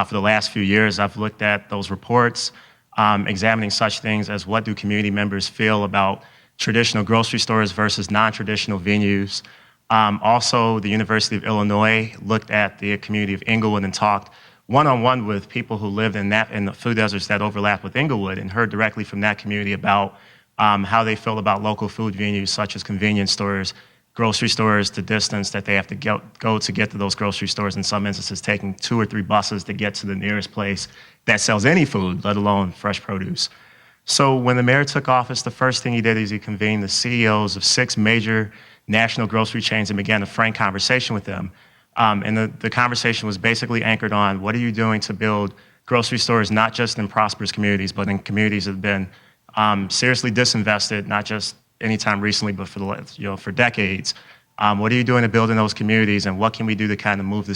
for the last few years. I've looked at those reports, examining such things as what do community members feel about traditional grocery stores versus non-traditional venues. Also, the University of Illinois looked at the community of Inglewood and talked one-on-one with people who lived in the food deserts that overlap with Inglewood, and heard directly from that community about how they feel about local food venues such as convenience stores, grocery stores, the distance that they have to go to get to those grocery stores, in some instances taking 2 or 3 buses to get to the nearest place that sells any food, let alone fresh produce. So when the mayor took office, the first thing he did is he convened the CEOs of 6 major national grocery chains and began a frank conversation with them. And the conversation was basically anchored on, what are you doing to build grocery stores not just in prosperous communities, but in communities that have been seriously disinvested, not just anytime recently, but for decades. What are you doing to build in those communities, and what can we do to kind of move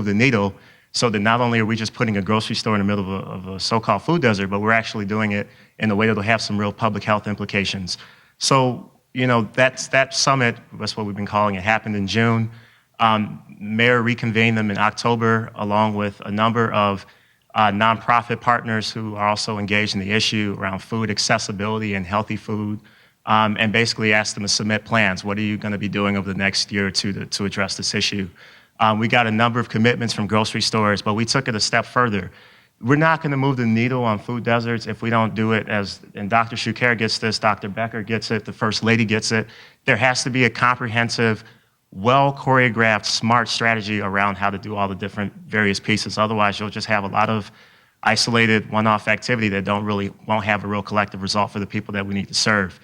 the needle so that not only are we just putting a grocery store in the middle of a so-called food desert, but we're actually doing it in a way that will have some real public health implications. So, that summit, that's what we've been calling it, happened in June. Mayor reconvened them in October, along with a number of nonprofit partners who are also engaged in the issue around food accessibility and healthy food, and basically asked them to submit plans. What are you going to be doing over the next year or two to address this issue? We got a number of commitments from grocery stores, but we took it a step further. We're not going to move the needle on food deserts if we don't do it and Dr. Choucair gets this, Dr. Becker gets it, the First Lady gets it. There has to be a comprehensive, well-choreographed, smart strategy around how to do all the different various pieces. Otherwise, you'll just have a lot of isolated one-off activity that won't have a real collective result for the people that we need to serve.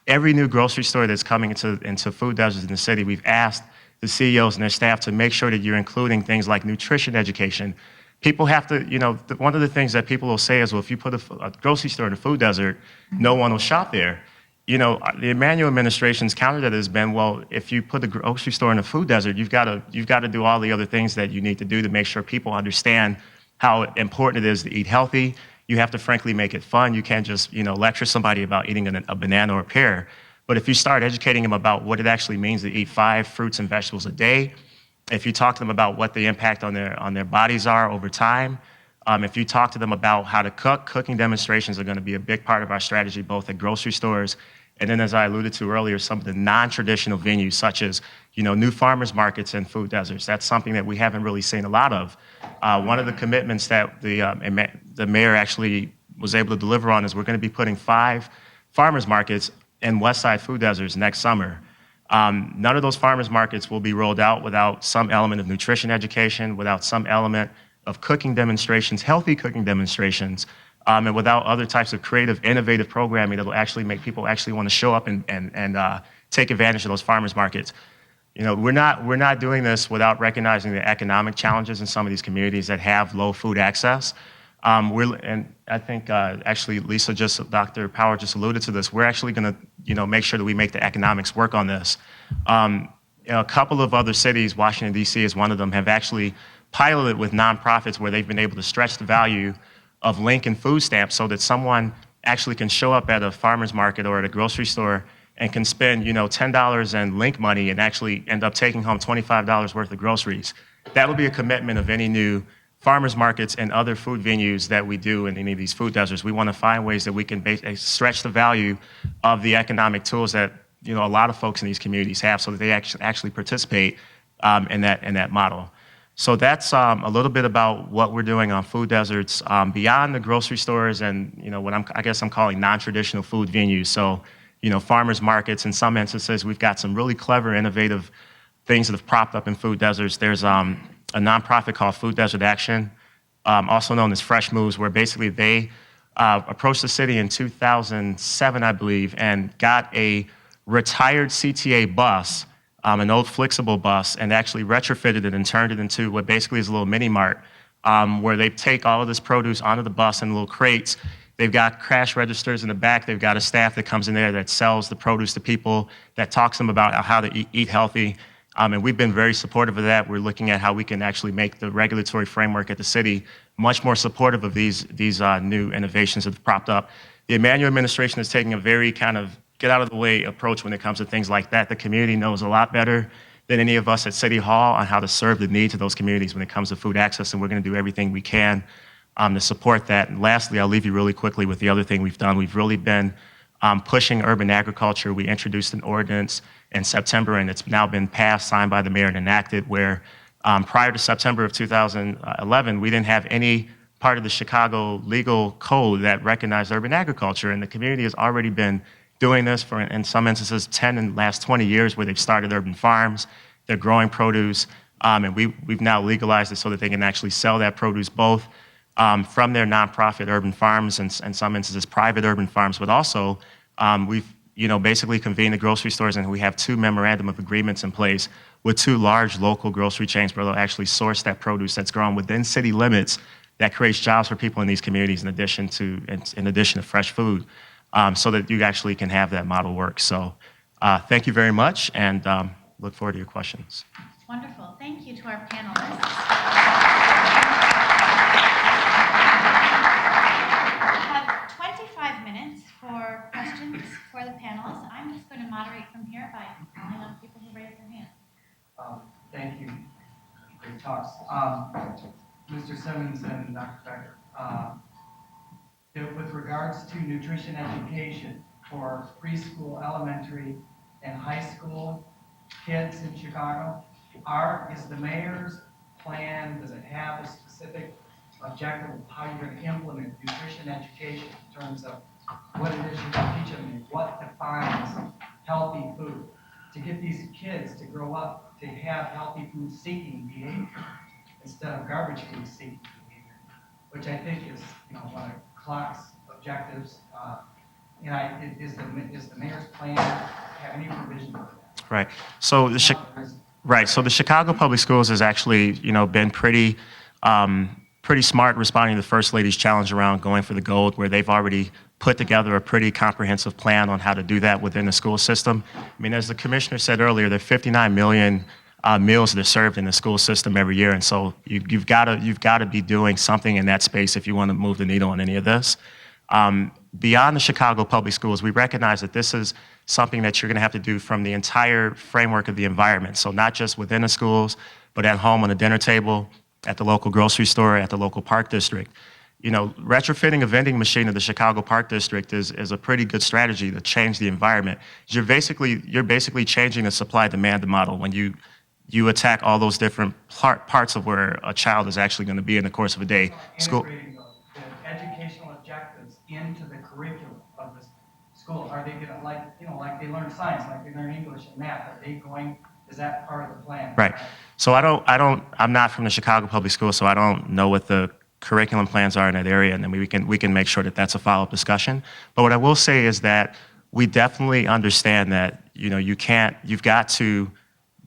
Every new grocery store that's coming into food deserts in the city, we've asked the CEOs and their staff to make sure that you're including things like nutrition education. People have to, one of the things that people will say is, well, if you put a grocery store in a food desert, no one will shop there. The Emanuel administration's counter that has been, well, if you put the grocery store in a food desert, you've got to do all the other things that you need to do to make sure people understand how important it is to eat healthy. You have to frankly make it fun. You can't just, lecture somebody about eating a banana or a pear. But if you start educating them about what it actually means to eat 5 fruits and vegetables a day, if you talk to them about what the impact on their bodies are over time, if you talk to them about how to cook, cooking demonstrations are going to be a big part of our strategy, both at grocery stores and then, as I alluded to earlier, some of the non-traditional venues, such as new farmers markets and food deserts. That's something that we haven't really seen a lot of. One of the commitments that the mayor actually was able to deliver on is we're going to be putting 5 farmers markets in Westside food deserts next summer. None of those farmers markets will be rolled out without some element of nutrition education, without some element of cooking demonstrations, healthy cooking demonstrations, and without other types of creative, innovative programming that will actually make people actually want to show up and take advantage of those farmers markets. We're not doing this without recognizing the economic challenges in some of these communities that have low food access. And I think actually Dr. Power just alluded to this. We're actually going to make sure that we make the economics work on this. A couple of other cities, Washington D.C. is one of them, have actually piloted with nonprofits where they've been able to stretch the value of Lincoln food stamps so that someone actually can show up at a farmer's market or at a grocery store and can spend $10 in Link money and actually end up taking home $25 worth of groceries. That'll be a commitment of any new farmers markets and other food venues that we do in any of these food deserts. We want to find ways that we can stretch the value of the economic tools that a lot of folks in these communities have, so that they actually participate in that model. So that's a little bit about what we're doing on food deserts beyond the grocery stores and what I guess I'm calling non-traditional food venues. So farmers markets. In some instances, we've got some really clever, innovative things that have propped up in food deserts. There's a nonprofit called Food Desert Action, also known as Fresh Moves, where basically they approached the city in 2007, I believe, and got a retired CTA bus, an old flexible bus, and actually retrofitted it and turned it into what basically is a little mini mart, where they take all of this produce onto the bus in little crates. They've got cash registers in the back. They've got a staff that comes in there that sells the produce to people, that talks to them about how to eat healthy. And we've been very supportive of that. We're looking at how we can actually make the regulatory framework at the city much more supportive of these new innovations that have propped up. The Emanuel administration is taking a very kind of get out of the way approach when it comes to things like that. The community knows a lot better than any of us at City Hall on how to serve the needs of those communities when it comes to food access, and we're going to do everything we can to support that. And lastly, I'll leave you really quickly with the other thing we've done. We've really been pushing urban agriculture. We introduced an ordinance in September, and it's now been passed, signed by the mayor, and enacted, where prior to September of 2011, we didn't have any part of the Chicago legal code that recognized urban agriculture, and the community has already been doing this for, in some instances, 10 in the last 20 years, where they've started urban farms, they're growing produce, and we've now legalized it so that they can actually sell that produce both from their nonprofit urban farms and in some instances private urban farms, but also we've basically convened the grocery stores, and we have 2 memorandum of agreements in place with 2 large local grocery chains where they'll actually source that produce that's grown within city limits that creates jobs for people in these communities in addition to fresh food, so that you actually can have that model work. So thank you very much, and look forward to your questions. Wonderful. Thank you to our panelists. We have 25 minutes for questions for the panelists. I'm just going to moderate from here by calling on people who raise their hands. Thank you. Great talks. Mr. Simmons and Dr. Becker, with regards to nutrition education for preschool, elementary, and high school kids in Chicago, is the mayor's plan, does it have a specific objective of how you're going to implement nutrition education in terms of what it is you're going to teach them and what defines healthy food? To get these kids to grow up to have healthy food seeking behavior instead of garbage food seeking behavior, which I think is one of Clark's objectives. Is the mayor's plan have any provision for that? Right. So the Chicago Public Schools has actually, been pretty smart responding to the First Lady's challenge around going for the gold, where they've already put together a pretty comprehensive plan on how to do that within the school system. I mean, as the commissioner said earlier, there are 59 million meals that are served in the school system every year, and so you've got to be doing something in that space if you want to move the needle on any of this. Beyond the Chicago Public Schools, we recognize that this is something that you're going to have to do from the entire framework of the environment. So not just within the schools, but at home on the dinner table, at the local grocery store, at the local park district. Retrofitting a vending machine in the Chicago Park District is a pretty good strategy to change the environment. You're basically changing the supply-demand model when you attack all those different parts of where a child is actually going to be in the course of a day. Integrating the educational objectives into the curriculum of the school. Are they going to like they learn science, like they learn English and math? Is that part of the plan? Right. So I'm not from the Chicago Public Schools, so I don't know what the curriculum plans are in that area, and then we can make sure that that's a follow-up discussion. But what I will say is that we definitely understand that you've got to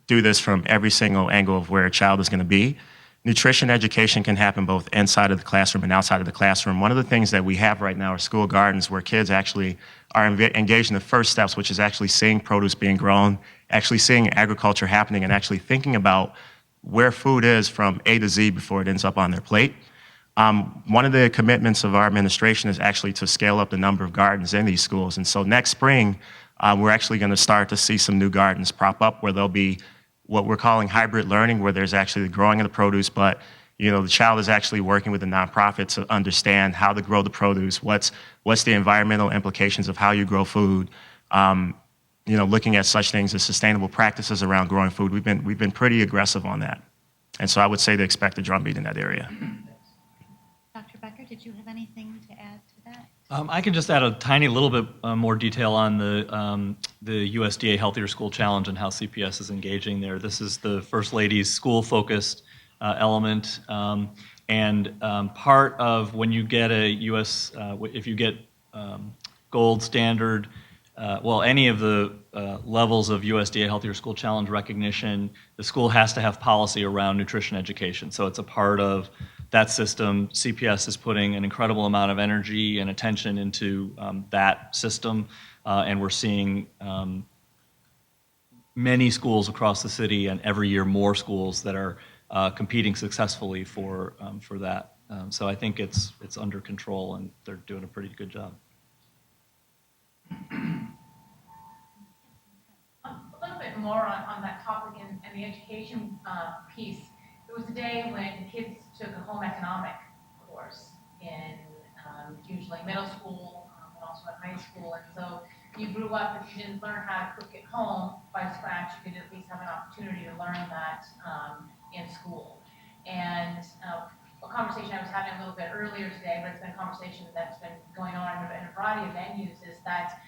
do this from every single angle of where a child is going to be. Nutrition education can happen both inside of the classroom and outside of the classroom. One of the things that we have right now are school gardens where kids actually are engaged in the first steps, which is actually seeing produce being grown, actually seeing agriculture happening, and actually thinking about where food is from A to Z before it ends up on their plate. One of the commitments of our administration is actually to scale up the number of gardens in these schools. And so next spring, we're actually going to start to see some new gardens prop up where there'll be what we're calling hybrid learning, where there's actually the growing of the produce, but the child is actually working with a nonprofit to understand how to grow the produce, what's the environmental implications of how you grow food, looking at such things as sustainable practices around growing food. We've been pretty aggressive on that. And so I would say to expect a drumbeat in that area. Dr. Becker, did you have anything to add to that? I can just add a tiny little bit more detail on the USDA Healthier School Challenge and how CPS is engaging there. This is the First Lady's school-focused element, and part of when you get a if you get gold standard, any of the levels of USDA Healthier School Challenge recognition, the school has to have policy around nutrition education. So it's a part of that system. CPS is putting an incredible amount of energy and attention into that system, and we're seeing many schools across the city, and every year more schools that are competing successfully for that. So I think it's under control, and they're doing a pretty good job. A little bit more on that topic and the education piece. There was a day when kids took a home economic course in usually middle school, but also in high school. And so you grew up, if you didn't learn how to cook at home by scratch, you could at least have an opportunity to learn that in school. And a conversation I was having a little bit earlier today, but it's been a conversation that's been going on in a variety of venues, is that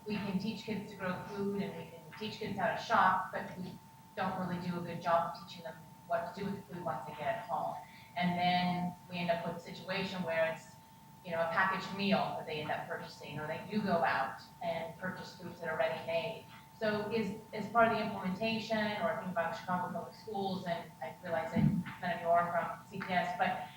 we can teach kids to grow food and we can teach kids how to shop, but we don't really do a good job of teaching them what to do with the food once they get at home. And then we end up with a situation where it's a packaged meal that they end up purchasing, or they do go out and purchase foods that are ready made. So as part of the implementation, or thinking about Chicago Public Schools, and I realize that none of you are from CPS, but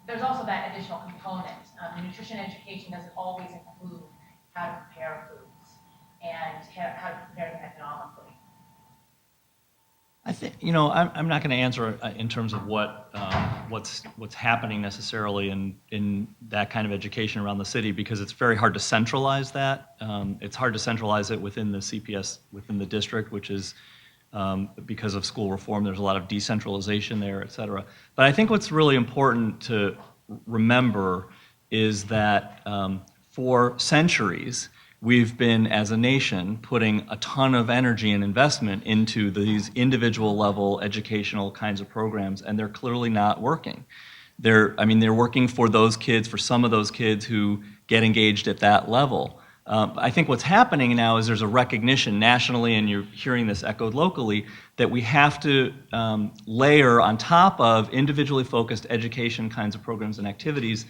there's also that additional component. The nutrition education doesn't always include how to prepare foods and how to prepare them economically. I'm not going to answer in terms of what's happening necessarily in that kind of education around the city, because it's very hard to centralize that. It's hard to centralize it within the CPS, within the district, which is because of school reform. There's a lot of decentralization there, et cetera. But I think what's really important to remember is that for centuries, we've been, as a nation, putting a ton of energy and investment into these individual level educational kinds of programs, and they're clearly not working. They're working for those kids, for some of those kids who get engaged at that level. I think what's happening now is there's a recognition nationally, and you're hearing this echoed locally, that we have to layer on top of individually focused education kinds of programs and activities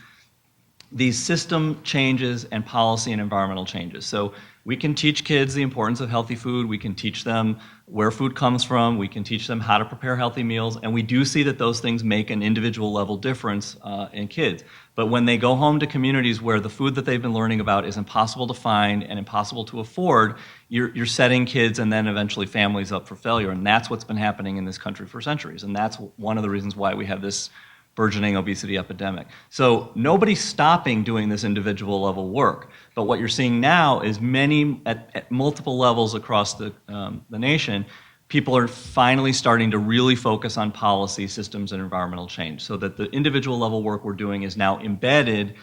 these system changes and policy and environmental changes. So we can teach kids the importance of healthy food, we can teach them where food comes from, we can teach them how to prepare healthy meals, and we do see that those things make an individual level difference in kids. But when they go home to communities where the food that they've been learning about is impossible to find and impossible to afford, you're setting kids and then eventually families up for failure. And that's what's been happening in this country for centuries. And that's one of the reasons why we have this burgeoning obesity epidemic. So nobody's stopping doing this individual level work, but what you're seeing now is many, at multiple levels across the nation, people are finally starting to really focus on policy, systems, and environmental change, so that the individual level work we're doing is now embedded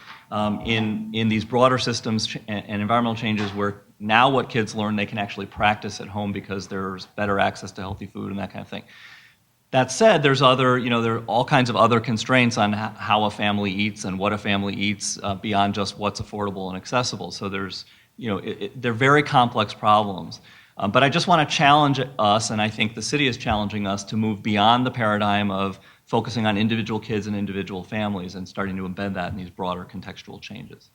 in these broader systems and environmental changes, where now what kids learn they can actually practice at home because there's better access to healthy food and that kind of thing. That said, there are all kinds of other constraints on how a family eats and what a family eats beyond just what's affordable and accessible. So they're very complex problems. But I just want to challenge us, and I think the city is challenging us, to move beyond the paradigm of focusing on individual kids and individual families and starting to embed that in these broader contextual changes.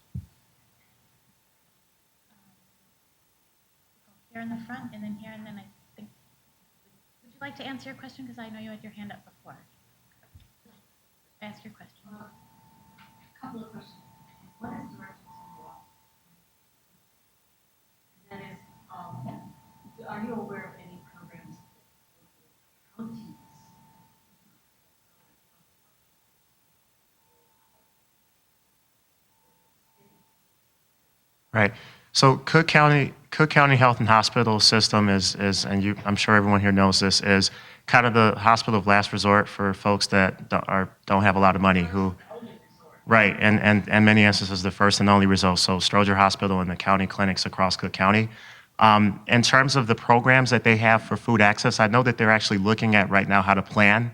Here in the front, and then here, and then I think. Would you like to answer your question? Because I know you had your hand up before. Ask your question. A couple of questions. One is directed to you all. And that is, are you aware of any programs that counties? Right. So Cook County Health and Hospital System is I'm sure everyone here knows this, is kind of the hospital of last resort for folks that don't have a lot of money, who, right, and many instances the first and only result. So Stroger Hospital and the county clinics across Cook County. In terms of the programs that they have for food access, I know that they're actually looking at right now how to plan.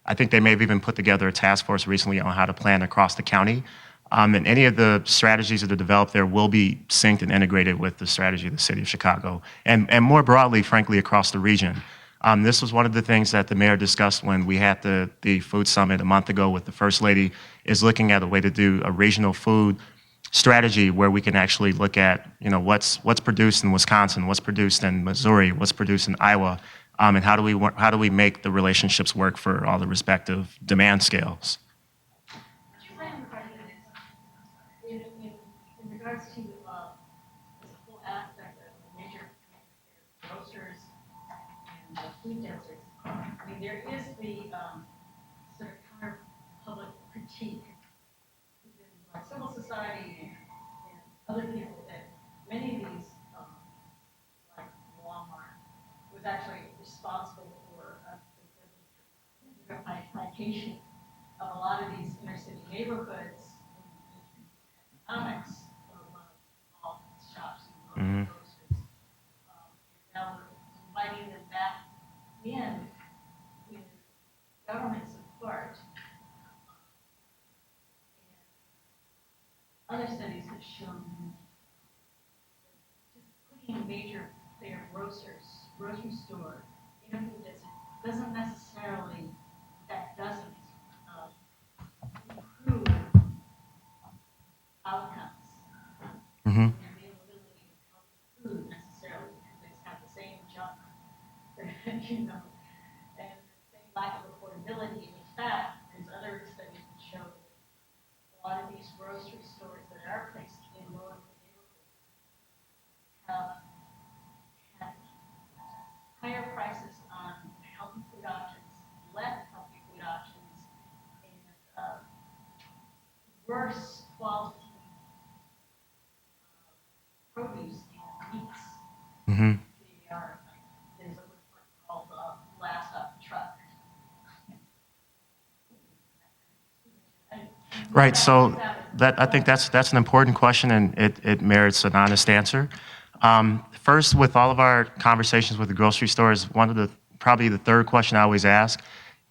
I think they may have even put together a task force recently on how to plan across the county. And any of the strategies that are developed there will be synced and integrated with the strategy of the city of Chicago, and more broadly, frankly, across the region. This was one of the things that the mayor discussed when we had the food summit a month ago with the First Lady, is looking at a way to do a regional food strategy where we can actually look at, what's produced in Wisconsin, what's produced in Missouri, what's produced in Iowa, and how do we make the relationships work for all the respective demand scales. In regards to this whole aspect of the major grocers and the food deserts, I mean, there is the sort of counter public critique within like civil society and other people that many of these, like Walmart, was actually responsible for the gentrification of a lot of these inner city neighborhoods. Economics of all shops and groceries. Now we're inviting them back in with government support. And other studies have shown just putting a major player grocery store in a food desert doesn't necessarily, that doesn't improve outcomes. Mm-hmm. And the availability of healthy food necessarily, because they have the same junk, and the same lack of affordability. In fact, there's other studies that show that a lot of these grocery stores that are placed in lower neighborhoods have higher prices on healthy food Mm-hmm. There's a report called Last Up Truck. Right. So I think that's an important question, and it merits an honest answer. First, with all of our conversations with the grocery stores, probably the third question I always ask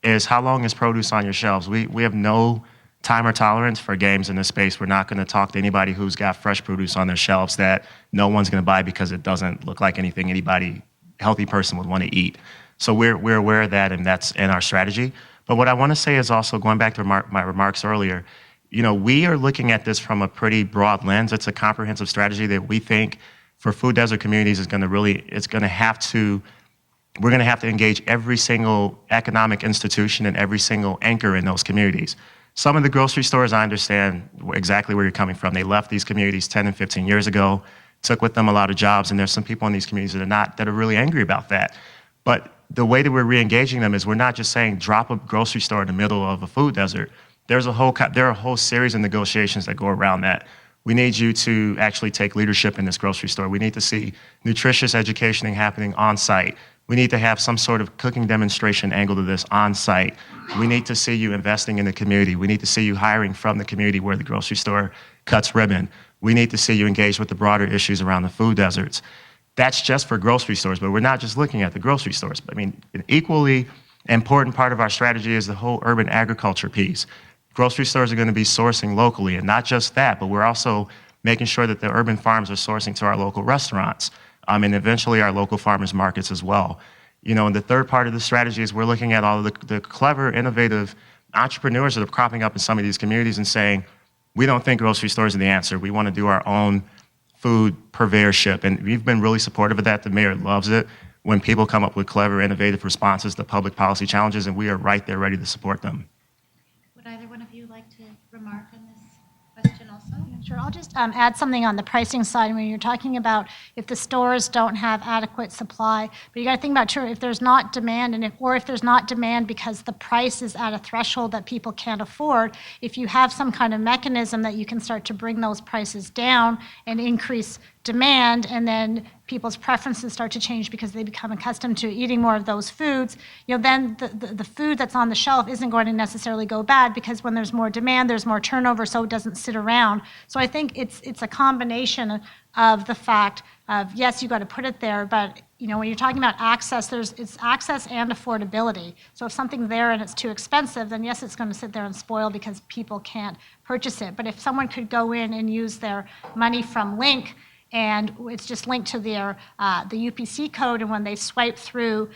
is how long is produce on your shelves? We have no time or tolerance for games in this space. We're not going to talk to anybody who's got fresh produce on their shelves that no one's going to buy because it doesn't look like anything anybody healthy person would want to eat. So we're aware of that, and that's in our strategy. But what I want to say is also going back to my remarks earlier, we are looking at this from a pretty broad lens. It's a comprehensive strategy that we think for food desert communities we're going to have to engage every single economic institution and every single anchor in those communities. Some of the grocery stores, I understand exactly where you're coming from. They left these communities 10 and 15 years ago, took with them a lot of jobs, and there's some people in these communities that are really angry about that. But the way that we're re-engaging them is we're not just saying drop a grocery store in the middle of a food desert. There are a whole series of negotiations that go around that. We need you to actually take leadership in this grocery store. We need to see nutritious education happening on site. We need to have some sort of cooking demonstration angle to this on site. We need to see you investing in the community. We need to see you hiring from the community where the grocery store cuts ribbon. We need to see you engage with the broader issues around the food deserts. That's just for grocery stores, but we're not just looking at the grocery stores. I mean, an equally important part of our strategy is the whole urban agriculture piece. Grocery stores are going to be sourcing locally, and not just that, but we're also making sure that the urban farms are sourcing to our local restaurants, and eventually our local farmers markets as well. And the third part of the strategy is we're looking at all of the clever, innovative entrepreneurs that are cropping up in some of these communities and saying, we don't think grocery stores are the answer. We want to do our own food purveyorship, and we've been really supportive of that. The mayor loves it when people come up with clever, innovative responses to public policy challenges, and we are right there ready to support them. Would either one of you like to remark on this question also? Sure, I'll just add something on the pricing side when you're talking about if the stores don't have adequate supply. But you got to think about too, if there's not demand, if there's not demand because the price is at a threshold that people can't afford, if you have some kind of mechanism that you can start to bring those prices down and increase demand, and then people's preferences start to change because they become accustomed to eating more of those foods, then the food that's on the shelf isn't going to necessarily go bad, because when there's more demand, there's more turnover, so it doesn't sit around. So I think it's a combination of the fact of, yes, you got to put it there, but when you're talking about access, it's access and affordability. So if something's there and it's too expensive, then yes, it's going to sit there and spoil because people can't purchase it. But if someone could go in and use their money from Link, and it's just linked to their the UPC code, and when they swipe through,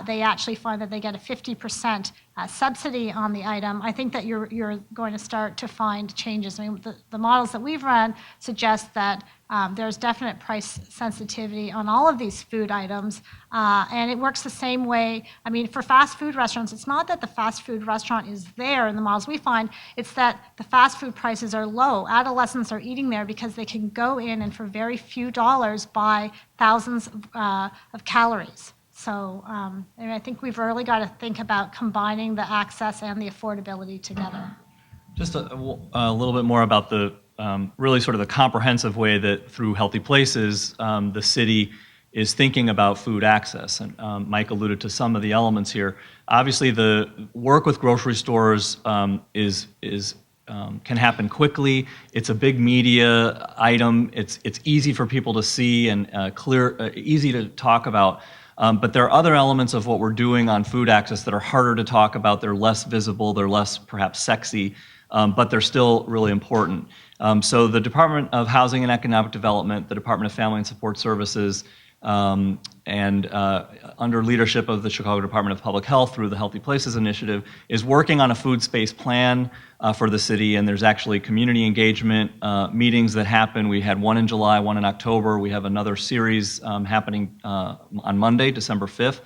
they actually find that they get a 50% subsidy on the item. I think that you're going to start to find changes. I mean, the models that we've run suggest that there's definite price sensitivity on all of these food items, and it works the same way. I mean, for fast food restaurants, it's not that the fast food restaurant is there in the models we find, it's that the fast food prices are low. Adolescents are eating there because they can go in and for very few dollars buy thousands of calories. So and I think we've really got to think about combining the access and the affordability together. Just a little bit more about the really sort of the comprehensive way that through Healthy Places, the city is thinking about food access. And Mike alluded to some of the elements here. Obviously, the work with grocery stores can happen quickly. It's a big media item. It's easy for people to see and easy to talk about. But there are other elements of what we're doing on food access that are harder to talk about. They're less visible. They're less perhaps sexy, but they're still really important. So the Department of Housing and Economic Development, the Department of Family and Support Services, and under leadership of the Chicago Department of Public Health through the Healthy Places Initiative, is working on a food space plan for the city, and there's actually community engagement meetings that happen. We had one in July, one in October. We have another series happening on Monday, December 5th.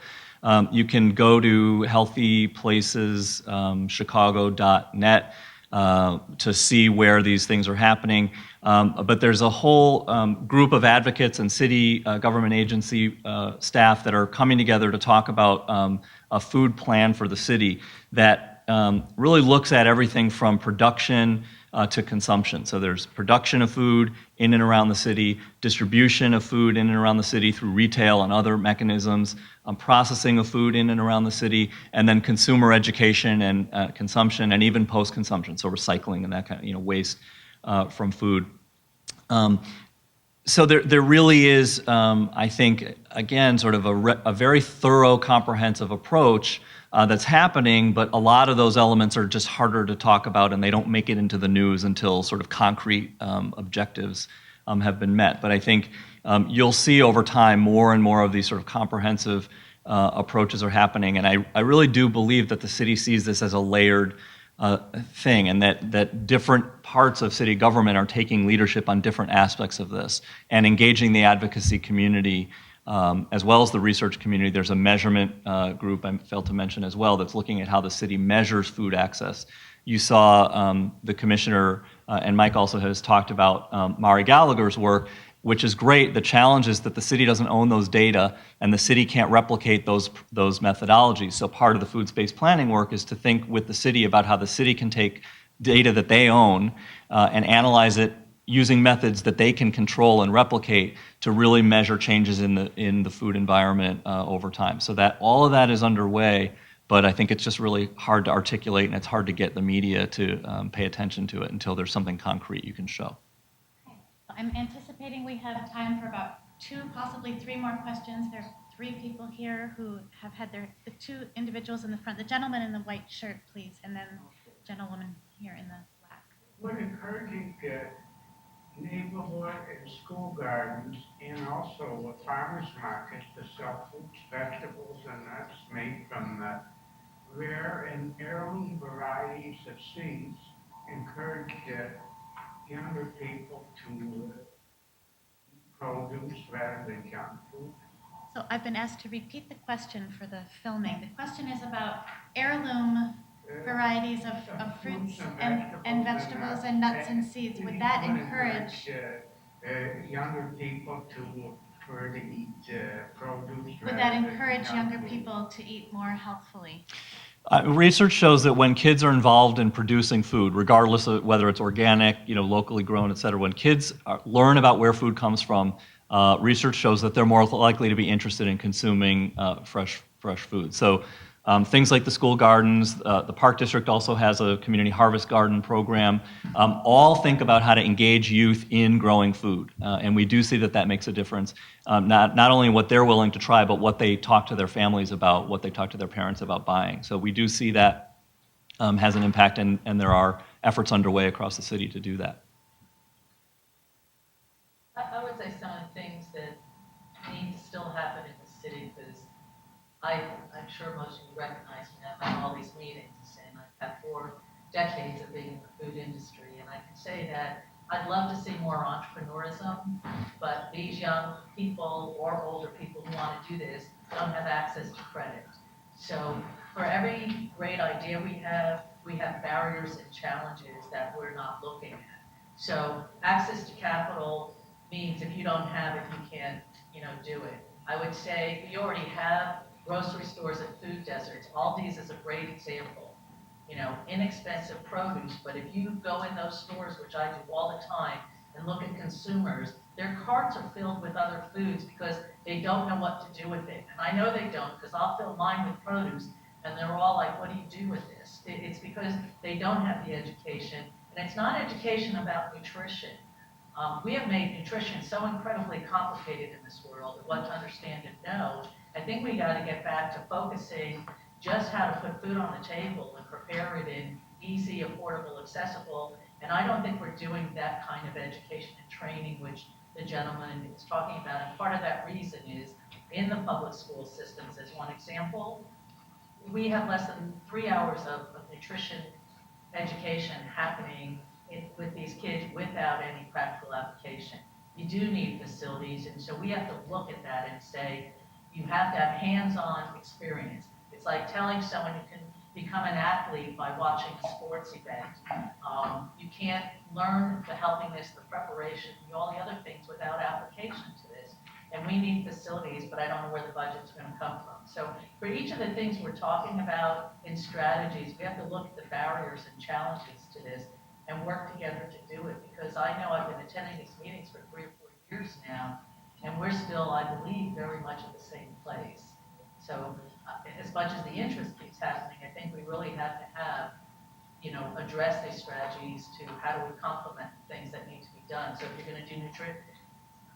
You can go to healthyplaceschicago.net to see where these things are happening. But there's a whole group of advocates and city government agency staff that are coming together to talk about a food plan for the city that really looks at everything from production to consumption. So there's production of food in and around the city, distribution of food in and around the city through retail and other mechanisms, processing of food in and around the city, and then consumer education and consumption, and even post-consumption, so recycling and that kind of waste from food. So there really is, I think, again, sort of a very thorough, comprehensive approach that's happening, but a lot of those elements are just harder to talk about, and they don't make it into the news until sort of concrete objectives have been met. But I think you'll see over time more and more of these sort of comprehensive approaches are happening, and I really do believe that the city sees this as a layered thing, and that different parts of city government are taking leadership on different aspects of this and engaging the advocacy community as well as the research community. There's a measurement group I failed to mention as well that's looking at how the city measures food access. You saw the commissioner, and Mike also has talked about Mari Gallagher's work, which is great. The challenge is that the city doesn't own those data, and the city can't replicate those methodologies. So part of the food space planning work is to think with the city about how the city can take data that they own and analyze it using methods that they can control and replicate to really measure changes in the food environment over time. So that all of that is underway, but I think it's just really hard to articulate, and it's hard to get the media to pay attention to it until there's something concrete you can show. I'm anticipating we have time for about 2, possibly 3 more questions. There are 3 people here who have had the 2 individuals in the front, the gentleman in the white shirt, please, and then the gentlewoman here in the black. Would encouraging neighborhood and school gardens and also a farmer's market to sell fruits, vegetables, and nuts made from the rare and heirloom varieties of seeds encourage younger people to eat produce rather than junk food? So I've been asked to repeat the question for the filming. The question is about heirloom varieties of fruits and vegetables and nuts and seeds. Would that encourage younger people to prefer to eat produce? Would that encourage younger people to eat more healthfully? Research shows that when kids are involved in producing food, regardless of whether it's organic, locally grown, et cetera, when kids learn about where food comes from, research shows that they're more likely to be interested in consuming fresh food. So things like the school gardens, the Park District also has a community harvest garden program, all think about how to engage youth in growing food. And we do see that makes a difference, not only what they're willing to try, but what they talk to their families about, what they talk to their parents about buying. So we do see that has an impact, and there are efforts underway across the city to do that. I would say some of the things that need to still happen in the city, because I'm sure most of you recognize me. I've had all these meetings, and I've had 4 decades of being in the food industry, and I can say that I'd love to see more entrepreneurism, but these young people or older people who want to do this don't have access to credit. So for every great idea we have barriers and challenges that we're not looking at. So access to capital means if you don't have it, you can't, do it. I would say we already have grocery stores and food deserts. Aldi's is a great example. Inexpensive produce, but if you go in those stores, which I do all the time, and look at consumers, their carts are filled with other foods because they don't know what to do with it. And I know they don't, because I'll fill mine with produce, and they're all like, what do you do with this? It's because they don't have the education, and it's not education about nutrition. We have made nutrition so incredibly complicated in this world, what to understand and know. I think we got to get back to focusing just how to put food on the table and prepare it in easy, affordable, accessible. And I don't think we're doing that kind of education and training, which the gentleman is talking about. And part of that reason is in the public school systems, as one example, we have less than 3 hours of nutrition education happening with these kids without any practical application. You do need facilities, and so we have to look at that and say, you have to have hands-on experience. It's like telling someone you can become an athlete by watching a sports event. You can't learn the healthiness, the preparation, all the other things without application to this. And we need facilities, but I don't know where the budget's going to come from. So for each of the things we're talking about in strategies, we have to look at the barriers and challenges to this and work together to do it. Because I know I've been attending these meetings for 3 or 4 years now, and we're still, I believe, very much at the same place. So as much as the interest keeps happening, I think we really have to have, address these strategies to how do we complement things that need to be done. So if you're going to do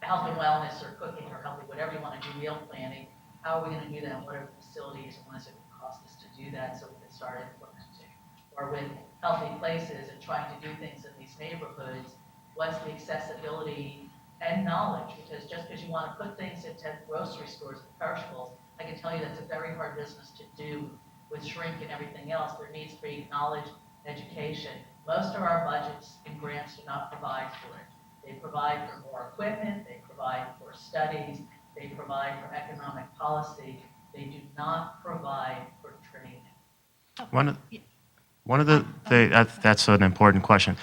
health and wellness or cooking or healthy, whatever you want to do, meal planning, how are we going to do that? What are the facilities and what is it going to cost us to do that so we can start implementing? Or with healthy places and trying to do things in these neighborhoods, what's the accessibility and knowledge? Because just because you want to put things into grocery stores and perishables, I can tell you that's a very hard business to do with shrink and everything else. There needs to be knowledge, education. Most of our budgets and grants do not provide for it. They provide for more equipment, they provide for studies, they provide for economic policy. They do not provide for training. That's an important question.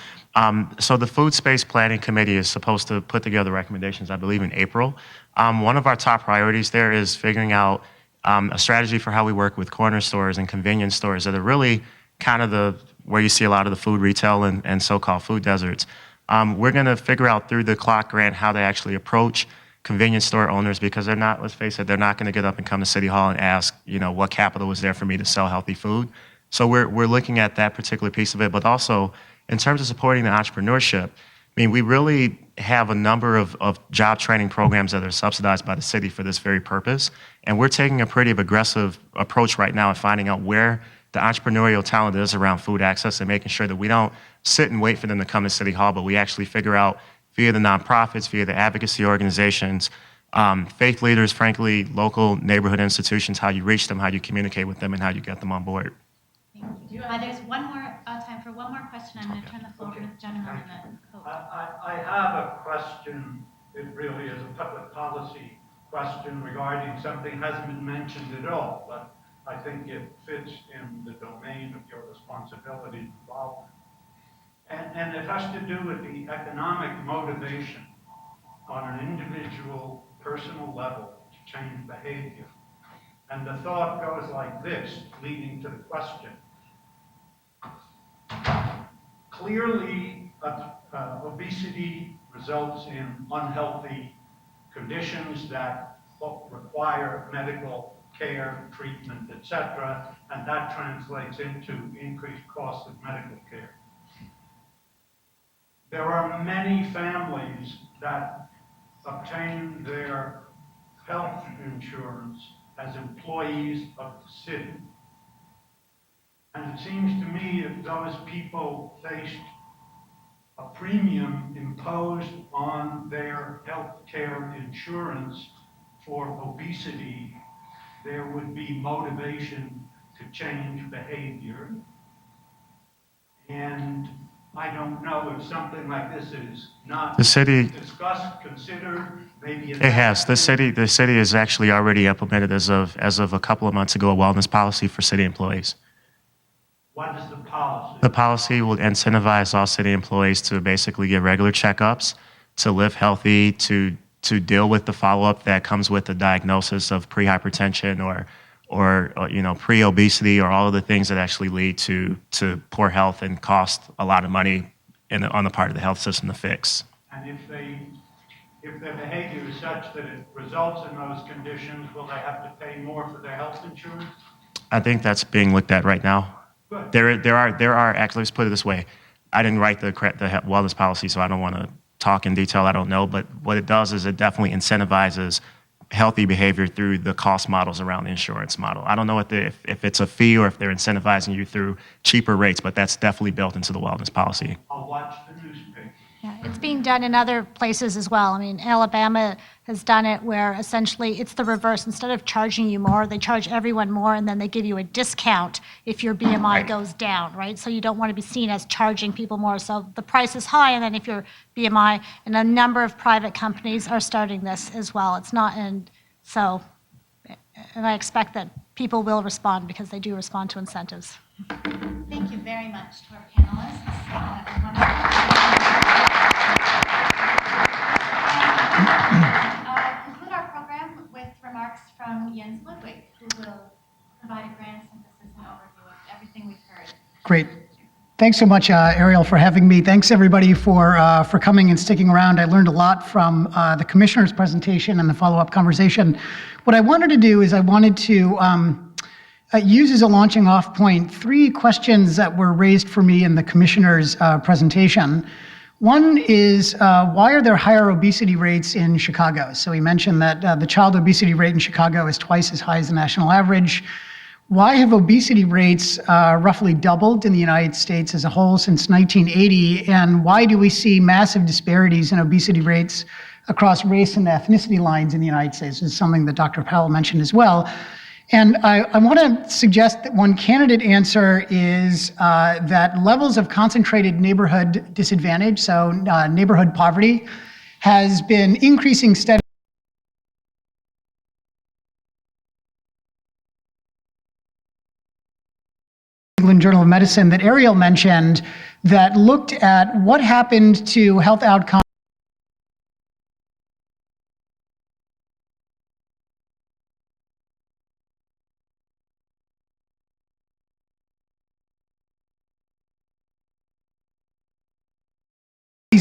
So the Food Space Planning Committee is supposed to put together recommendations, I believe, in April. One of our top priorities there is figuring out a strategy for how we work with corner stores and convenience stores that are really kind of where you see a lot of the food retail and so-called food deserts. We're going to figure out through the clock grant how they actually approach convenience store owners, because they're not, let's face it, they're not going to get up and come to City Hall and ask, what capital was there for me to sell healthy food. So we're looking at that particular piece of it, but also in terms of supporting the entrepreneurship, I mean, we really have a number of job training programs that are subsidized by the city for this very purpose. And we're taking a pretty aggressive approach right now and finding out where the entrepreneurial talent is around food access and making sure that we don't sit and wait for them to come to City Hall, but we actually figure out via the nonprofits, via the advocacy organizations, faith leaders, frankly, local neighborhood institutions, how you reach them, how you communicate with them, and how you get them on board. Thank you. There's one more time for one more question. I'm going to turn the floor over to the gentleman in the coat. I have a question. It really is a public policy question regarding something that hasn't been mentioned at all, but I think it fits in the domain of your responsibility and involvement. And it has to do with the economic motivation on an individual, personal level to change behavior. And the thought goes like this, leading to the question. Clearly, obesity results in unhealthy conditions that require medical care, treatment, etc., and that translates into increased costs of medical care. There are many families that obtain their health insurance as employees of the city. And it seems to me if those people faced a premium imposed on their health care insurance for obesity, there would be motivation to change behavior. And I don't know if something like this is not discussed, considered, maybe it has. The city has actually already implemented as of a couple of months ago a wellness policy for city employees. What is the policy? The policy will incentivize all city employees to basically get regular checkups, to live healthy, to deal with the follow-up that comes with the diagnosis of pre-hypertension or pre-obesity, or all of the things that actually lead to poor health and cost a lot of money on the part of the health system to fix. And if their behavior is such that it results in those conditions, will they have to pay more for their health insurance? I think that's being looked at right now. Good. There are actually, let's put it this way. I didn't write the wellness policy, so I don't want to talk in detail. I don't know, but what it does is it definitely incentivizes healthy behavior through the cost models around the insurance model. I don't know if it's a fee or if they're incentivizing you through cheaper rates, but that's definitely built into the wellness policy. I'll watch the newspaper. Yeah, it's being done in other places as well. I mean, Alabama has done it where essentially it's the reverse. Instead of charging you more, they charge everyone more, and then they give you a discount if your BMI goes down, right? So you don't want to be seen as charging people more. So the price is high, and then if your BMI, and a number of private companies are starting this as well. It's not and I expect that people will respond because they do respond to incentives. Thank you very much to our panelists. Conclude our program with remarks from Jens Ludwig, who will provide a grand synthesis and overview of everything we've heard. Great. Thanks so much, Ariel, for having me. Thanks, everybody, for coming and sticking around. I learned a lot from the commissioner's presentation and the follow-up conversation. What I wanted to do is I wanted to use as a launching off point 3 questions that were raised for me in the commissioner's presentation. One is, why are there higher obesity rates in Chicago? So he mentioned that the child obesity rate in Chicago is twice as high as the national average. Why have obesity rates roughly doubled in the United States as a whole since 1980? And why do we see massive disparities in obesity rates across race and ethnicity lines in the United States? This is something that Dr. Powell mentioned as well. And I want to suggest that one candidate answer is that levels of concentrated neighborhood disadvantage, so neighborhood poverty, has been increasing steadily. England Journal of Medicine that Ariel mentioned that looked at what happened to health outcomes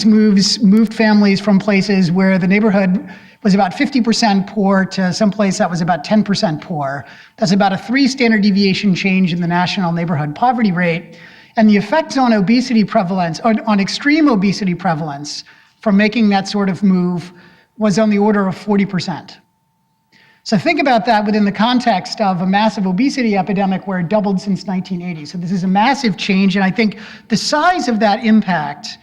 moved families from places where the neighborhood was about 50% poor to someplace that was about 10% poor. That's about a 3 standard deviation change in the national neighborhood poverty rate. And the effects on obesity prevalence, or on extreme obesity prevalence from making that sort of move was on the order of 40%. So think about that within the context of a massive obesity epidemic where it doubled since 1980. So this is a massive change, and I think the size of that impact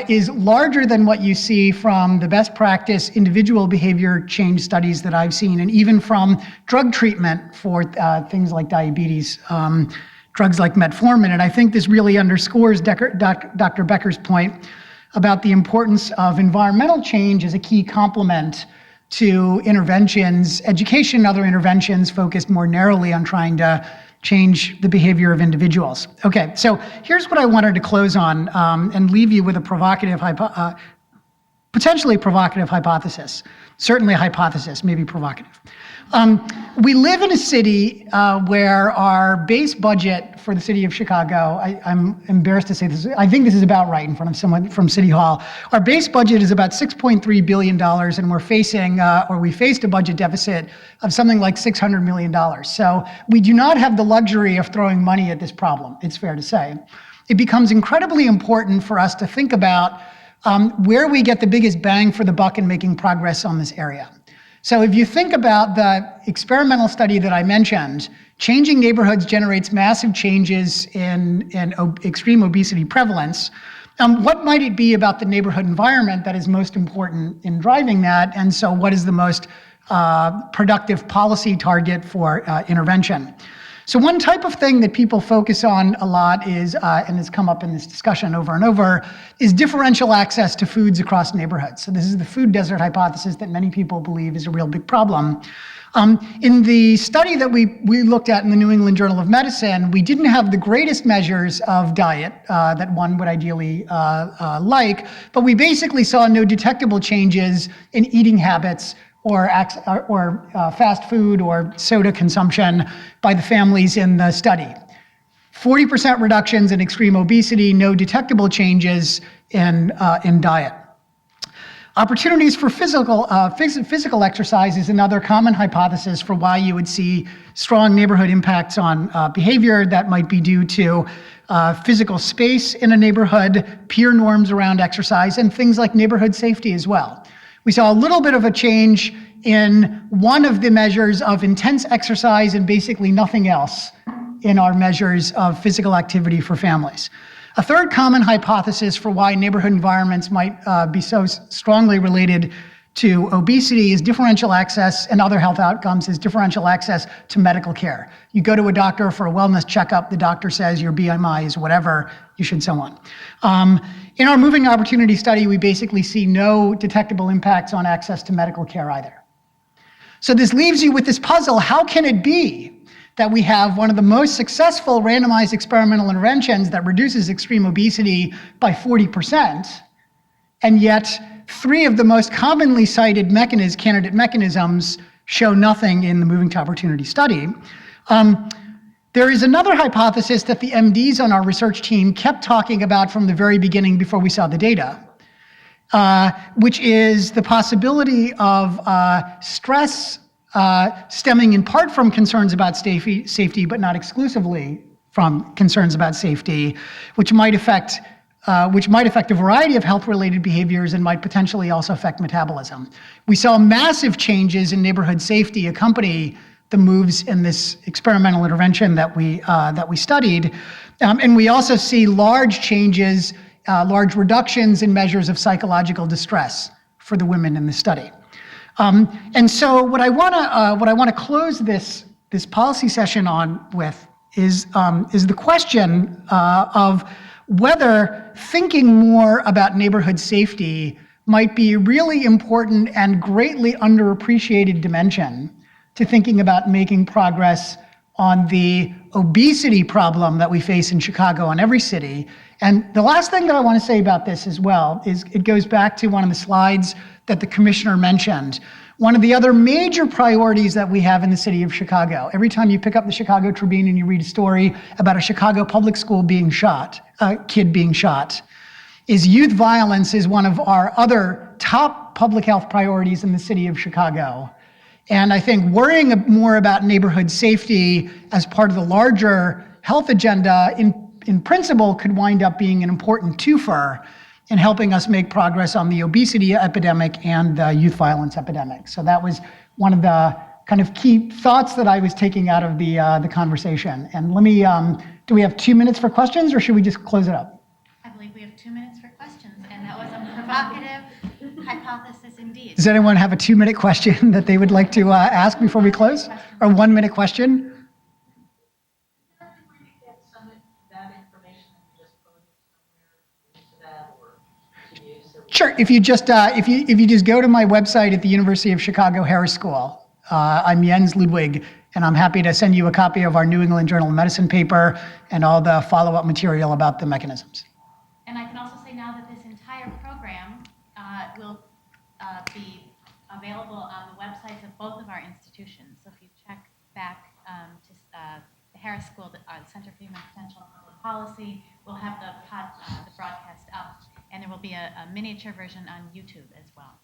is larger than what you see from the best practice individual behavior change studies that I've seen, and even from drug treatment for things like diabetes, drugs like metformin. And I think this really underscores Dr. Becker's point about the importance of environmental change as a key complement to interventions, education and other interventions focused more narrowly on trying to change the behavior of individuals. Okay, so here's what I wanted to close on and leave you with a potentially provocative hypothesis. Certainly a hypothesis, maybe provocative. We live in a city where our base budget for the city of Chicago, I'm embarrassed to say this, I think this is about right in front of someone from City Hall. Our base budget is about $6.3 billion, and we faced a budget deficit of something like $600 million. So we do not have the luxury of throwing money at this problem, it's fair to say. It becomes incredibly important for us to think about where we get the biggest bang for the buck in making progress on this area. So if you think about the experimental study that I mentioned, changing neighborhoods generates massive changes in extreme obesity prevalence. What might it be about the neighborhood environment that is most important in driving that? And so what is the most productive policy target for intervention? So one type of thing that people focus on a lot is, and has come up in this discussion over and over, is differential access to foods across neighborhoods. So this is the food desert hypothesis that many people believe is a real big problem. In the study that we looked at in the New England Journal of Medicine, we didn't have the greatest measures of diet that one would ideally like, but we basically saw no detectable changes in eating habits or fast food or soda consumption by the families in the study. 40% reductions in extreme obesity, no detectable changes in diet. Opportunities for physical exercise is another common hypothesis for why you would see strong neighborhood impacts on behavior that might be due to physical space in a neighborhood, peer norms around exercise, and things like neighborhood safety as well. We saw a little bit of a change in one of the measures of intense exercise and basically nothing else in our measures of physical activity for families. A third common hypothesis for why neighborhood environments might be so strongly related to obesity is differential access, and other health outcomes is differential access to medical care. You go to a doctor for a wellness checkup, the doctor says your BMI is whatever, you should so on. In our moving opportunity study, we basically see no detectable impacts on access to medical care either. So this leaves you with this puzzle. How can it be that we have one of the most successful randomized experimental interventions that reduces extreme obesity by 40%, and yet 3 of the most commonly cited candidate mechanisms show nothing in the moving to opportunity study? There is another hypothesis that the MDs on our research team kept talking about from the very beginning before we saw the data, which is the possibility of stress stemming in part from concerns about safety, but not exclusively from concerns about safety, which might affect a variety of health-related behaviors and might potentially also affect metabolism. We saw massive changes in neighborhood safety accompany the moves in this experimental intervention that we studied, and we also see large changes, large reductions in measures of psychological distress for the women in the study. And so what I want to close this policy session on with is the question of whether thinking more about neighborhood safety might be a really important and greatly underappreciated dimension to thinking about making progress on the obesity problem that we face in Chicago and every city. And the last thing that I want to say about this as well is it goes back to one of the slides that the commissioner mentioned. One of the other major priorities that we have in the city of Chicago, every time you pick up the Chicago Tribune and you read a story about a Chicago public school being shot, a kid being shot, is youth violence is one of our other top public health priorities in the city of Chicago. And I think worrying more about neighborhood safety as part of the larger health agenda in principle could wind up being an important twofer in helping us make progress on the obesity epidemic and the youth violence epidemic. So that was one of the kind of key thoughts that I was taking out of the conversation. And let me, do we have 2 minutes for questions or should we just close it up? I believe we have 2 minutes for questions, and that was a provocative hypothesis indeed. Does anyone have a 2-minute question that they would like to ask before we close? Or 1-minute question? Sure. If you just go to my website at the University of Chicago Harris School, I'm Jens Ludwig, and I'm happy to send you a copy of our New England Journal of Medicine paper and all the follow-up material about the mechanisms. And I can also say now that this entire program will be available on the websites of both of our institutions. So if you check back to the Harris School, the Center for Human Potential and Public Policy, we'll have the broadcast up, and there will be a miniature version on YouTube as well.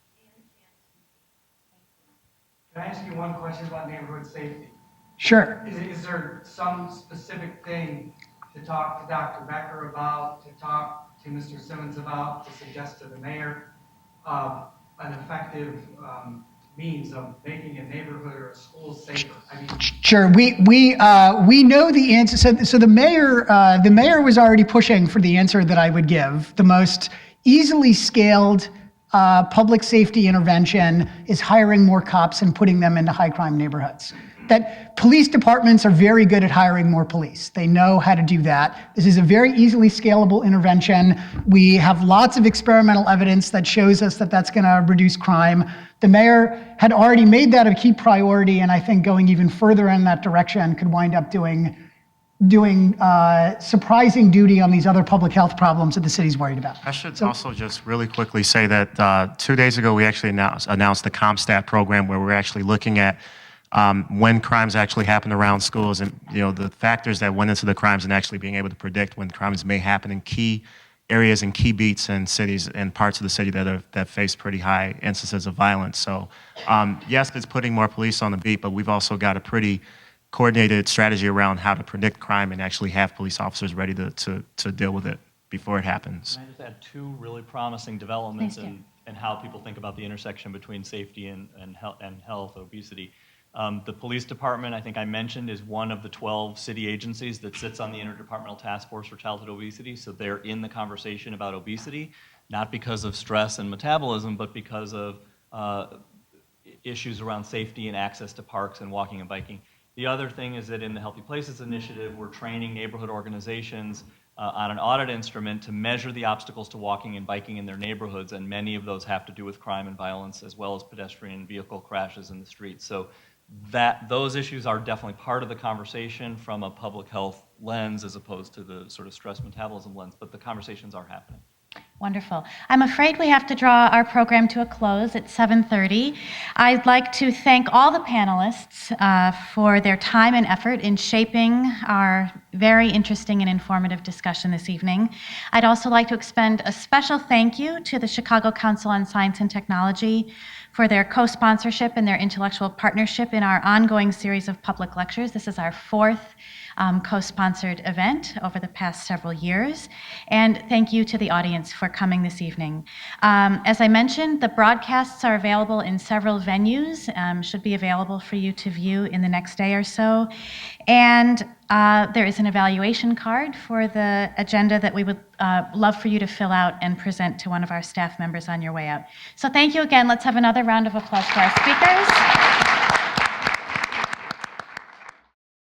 Can I ask you one question about neighborhood safety? Sure. Is there some specific thing to talk to Dr. Becker about, to talk to Mr. Simmons about, to suggest to the mayor an effective means of making a neighborhood or a school safer? I mean, sure. We know the answer. So the mayor was already pushing for the answer that I would give. The most easily scaled public safety intervention is hiring more cops and putting them into high crime neighborhoods. That police departments are very good at hiring more police. They know how to do that. This is a very easily scalable intervention. We have lots of experimental evidence that shows us that that's going to reduce crime. The mayor had already made that a key priority, and I think going even further in that direction could wind up doing surprising duty on these other public health problems that the city's worried about. I should also just really quickly say that 2 days ago we actually announced the CompStat program where we're actually looking at when crimes actually happen around schools and the factors that went into the crimes and actually being able to predict when crimes may happen in key areas and key beats in cities and parts of the city that face pretty high instances of violence. So yes, it's putting more police on the beat, but we've also got a pretty coordinated strategy around how to predict crime and actually have police officers ready to deal with it before it happens. Can I just add two really promising developments in how people think about the intersection between safety and health, obesity. The police department, I think I mentioned, is one of the 12 city agencies that sits on the Interdepartmental Task Force for Childhood Obesity. So they're in the conversation about obesity, not because of stress and metabolism, but because of issues around safety and access to parks and walking and biking. The other thing is that in the Healthy Places Initiative, we're training neighborhood organizations on an audit instrument to measure the obstacles to walking and biking in their neighborhoods, and many of those have to do with crime and violence as well as pedestrian vehicle crashes in the streets. So those issues are definitely part of the conversation from a public health lens as opposed to the sort of stress metabolism lens, but the conversations are happening. Wonderful. I'm afraid we have to draw our program to a close at 7:30. I'd like to thank all the panelists for their time and effort in shaping our very interesting and informative discussion this evening. I'd also like to extend a special thank you to the Chicago Council on Science and Technology for their co-sponsorship and their intellectual partnership in our ongoing series of public lectures. This is our fourth co-sponsored event over the past several years. And thank you to the audience for coming this evening. As I mentioned, the broadcasts are available in several venues, should be available for you to view in the next day or so. And there is an evaluation card for the agenda that we would love for you to fill out and present to one of our staff members on your way out. So thank you again. Let's have another round of applause for our speakers.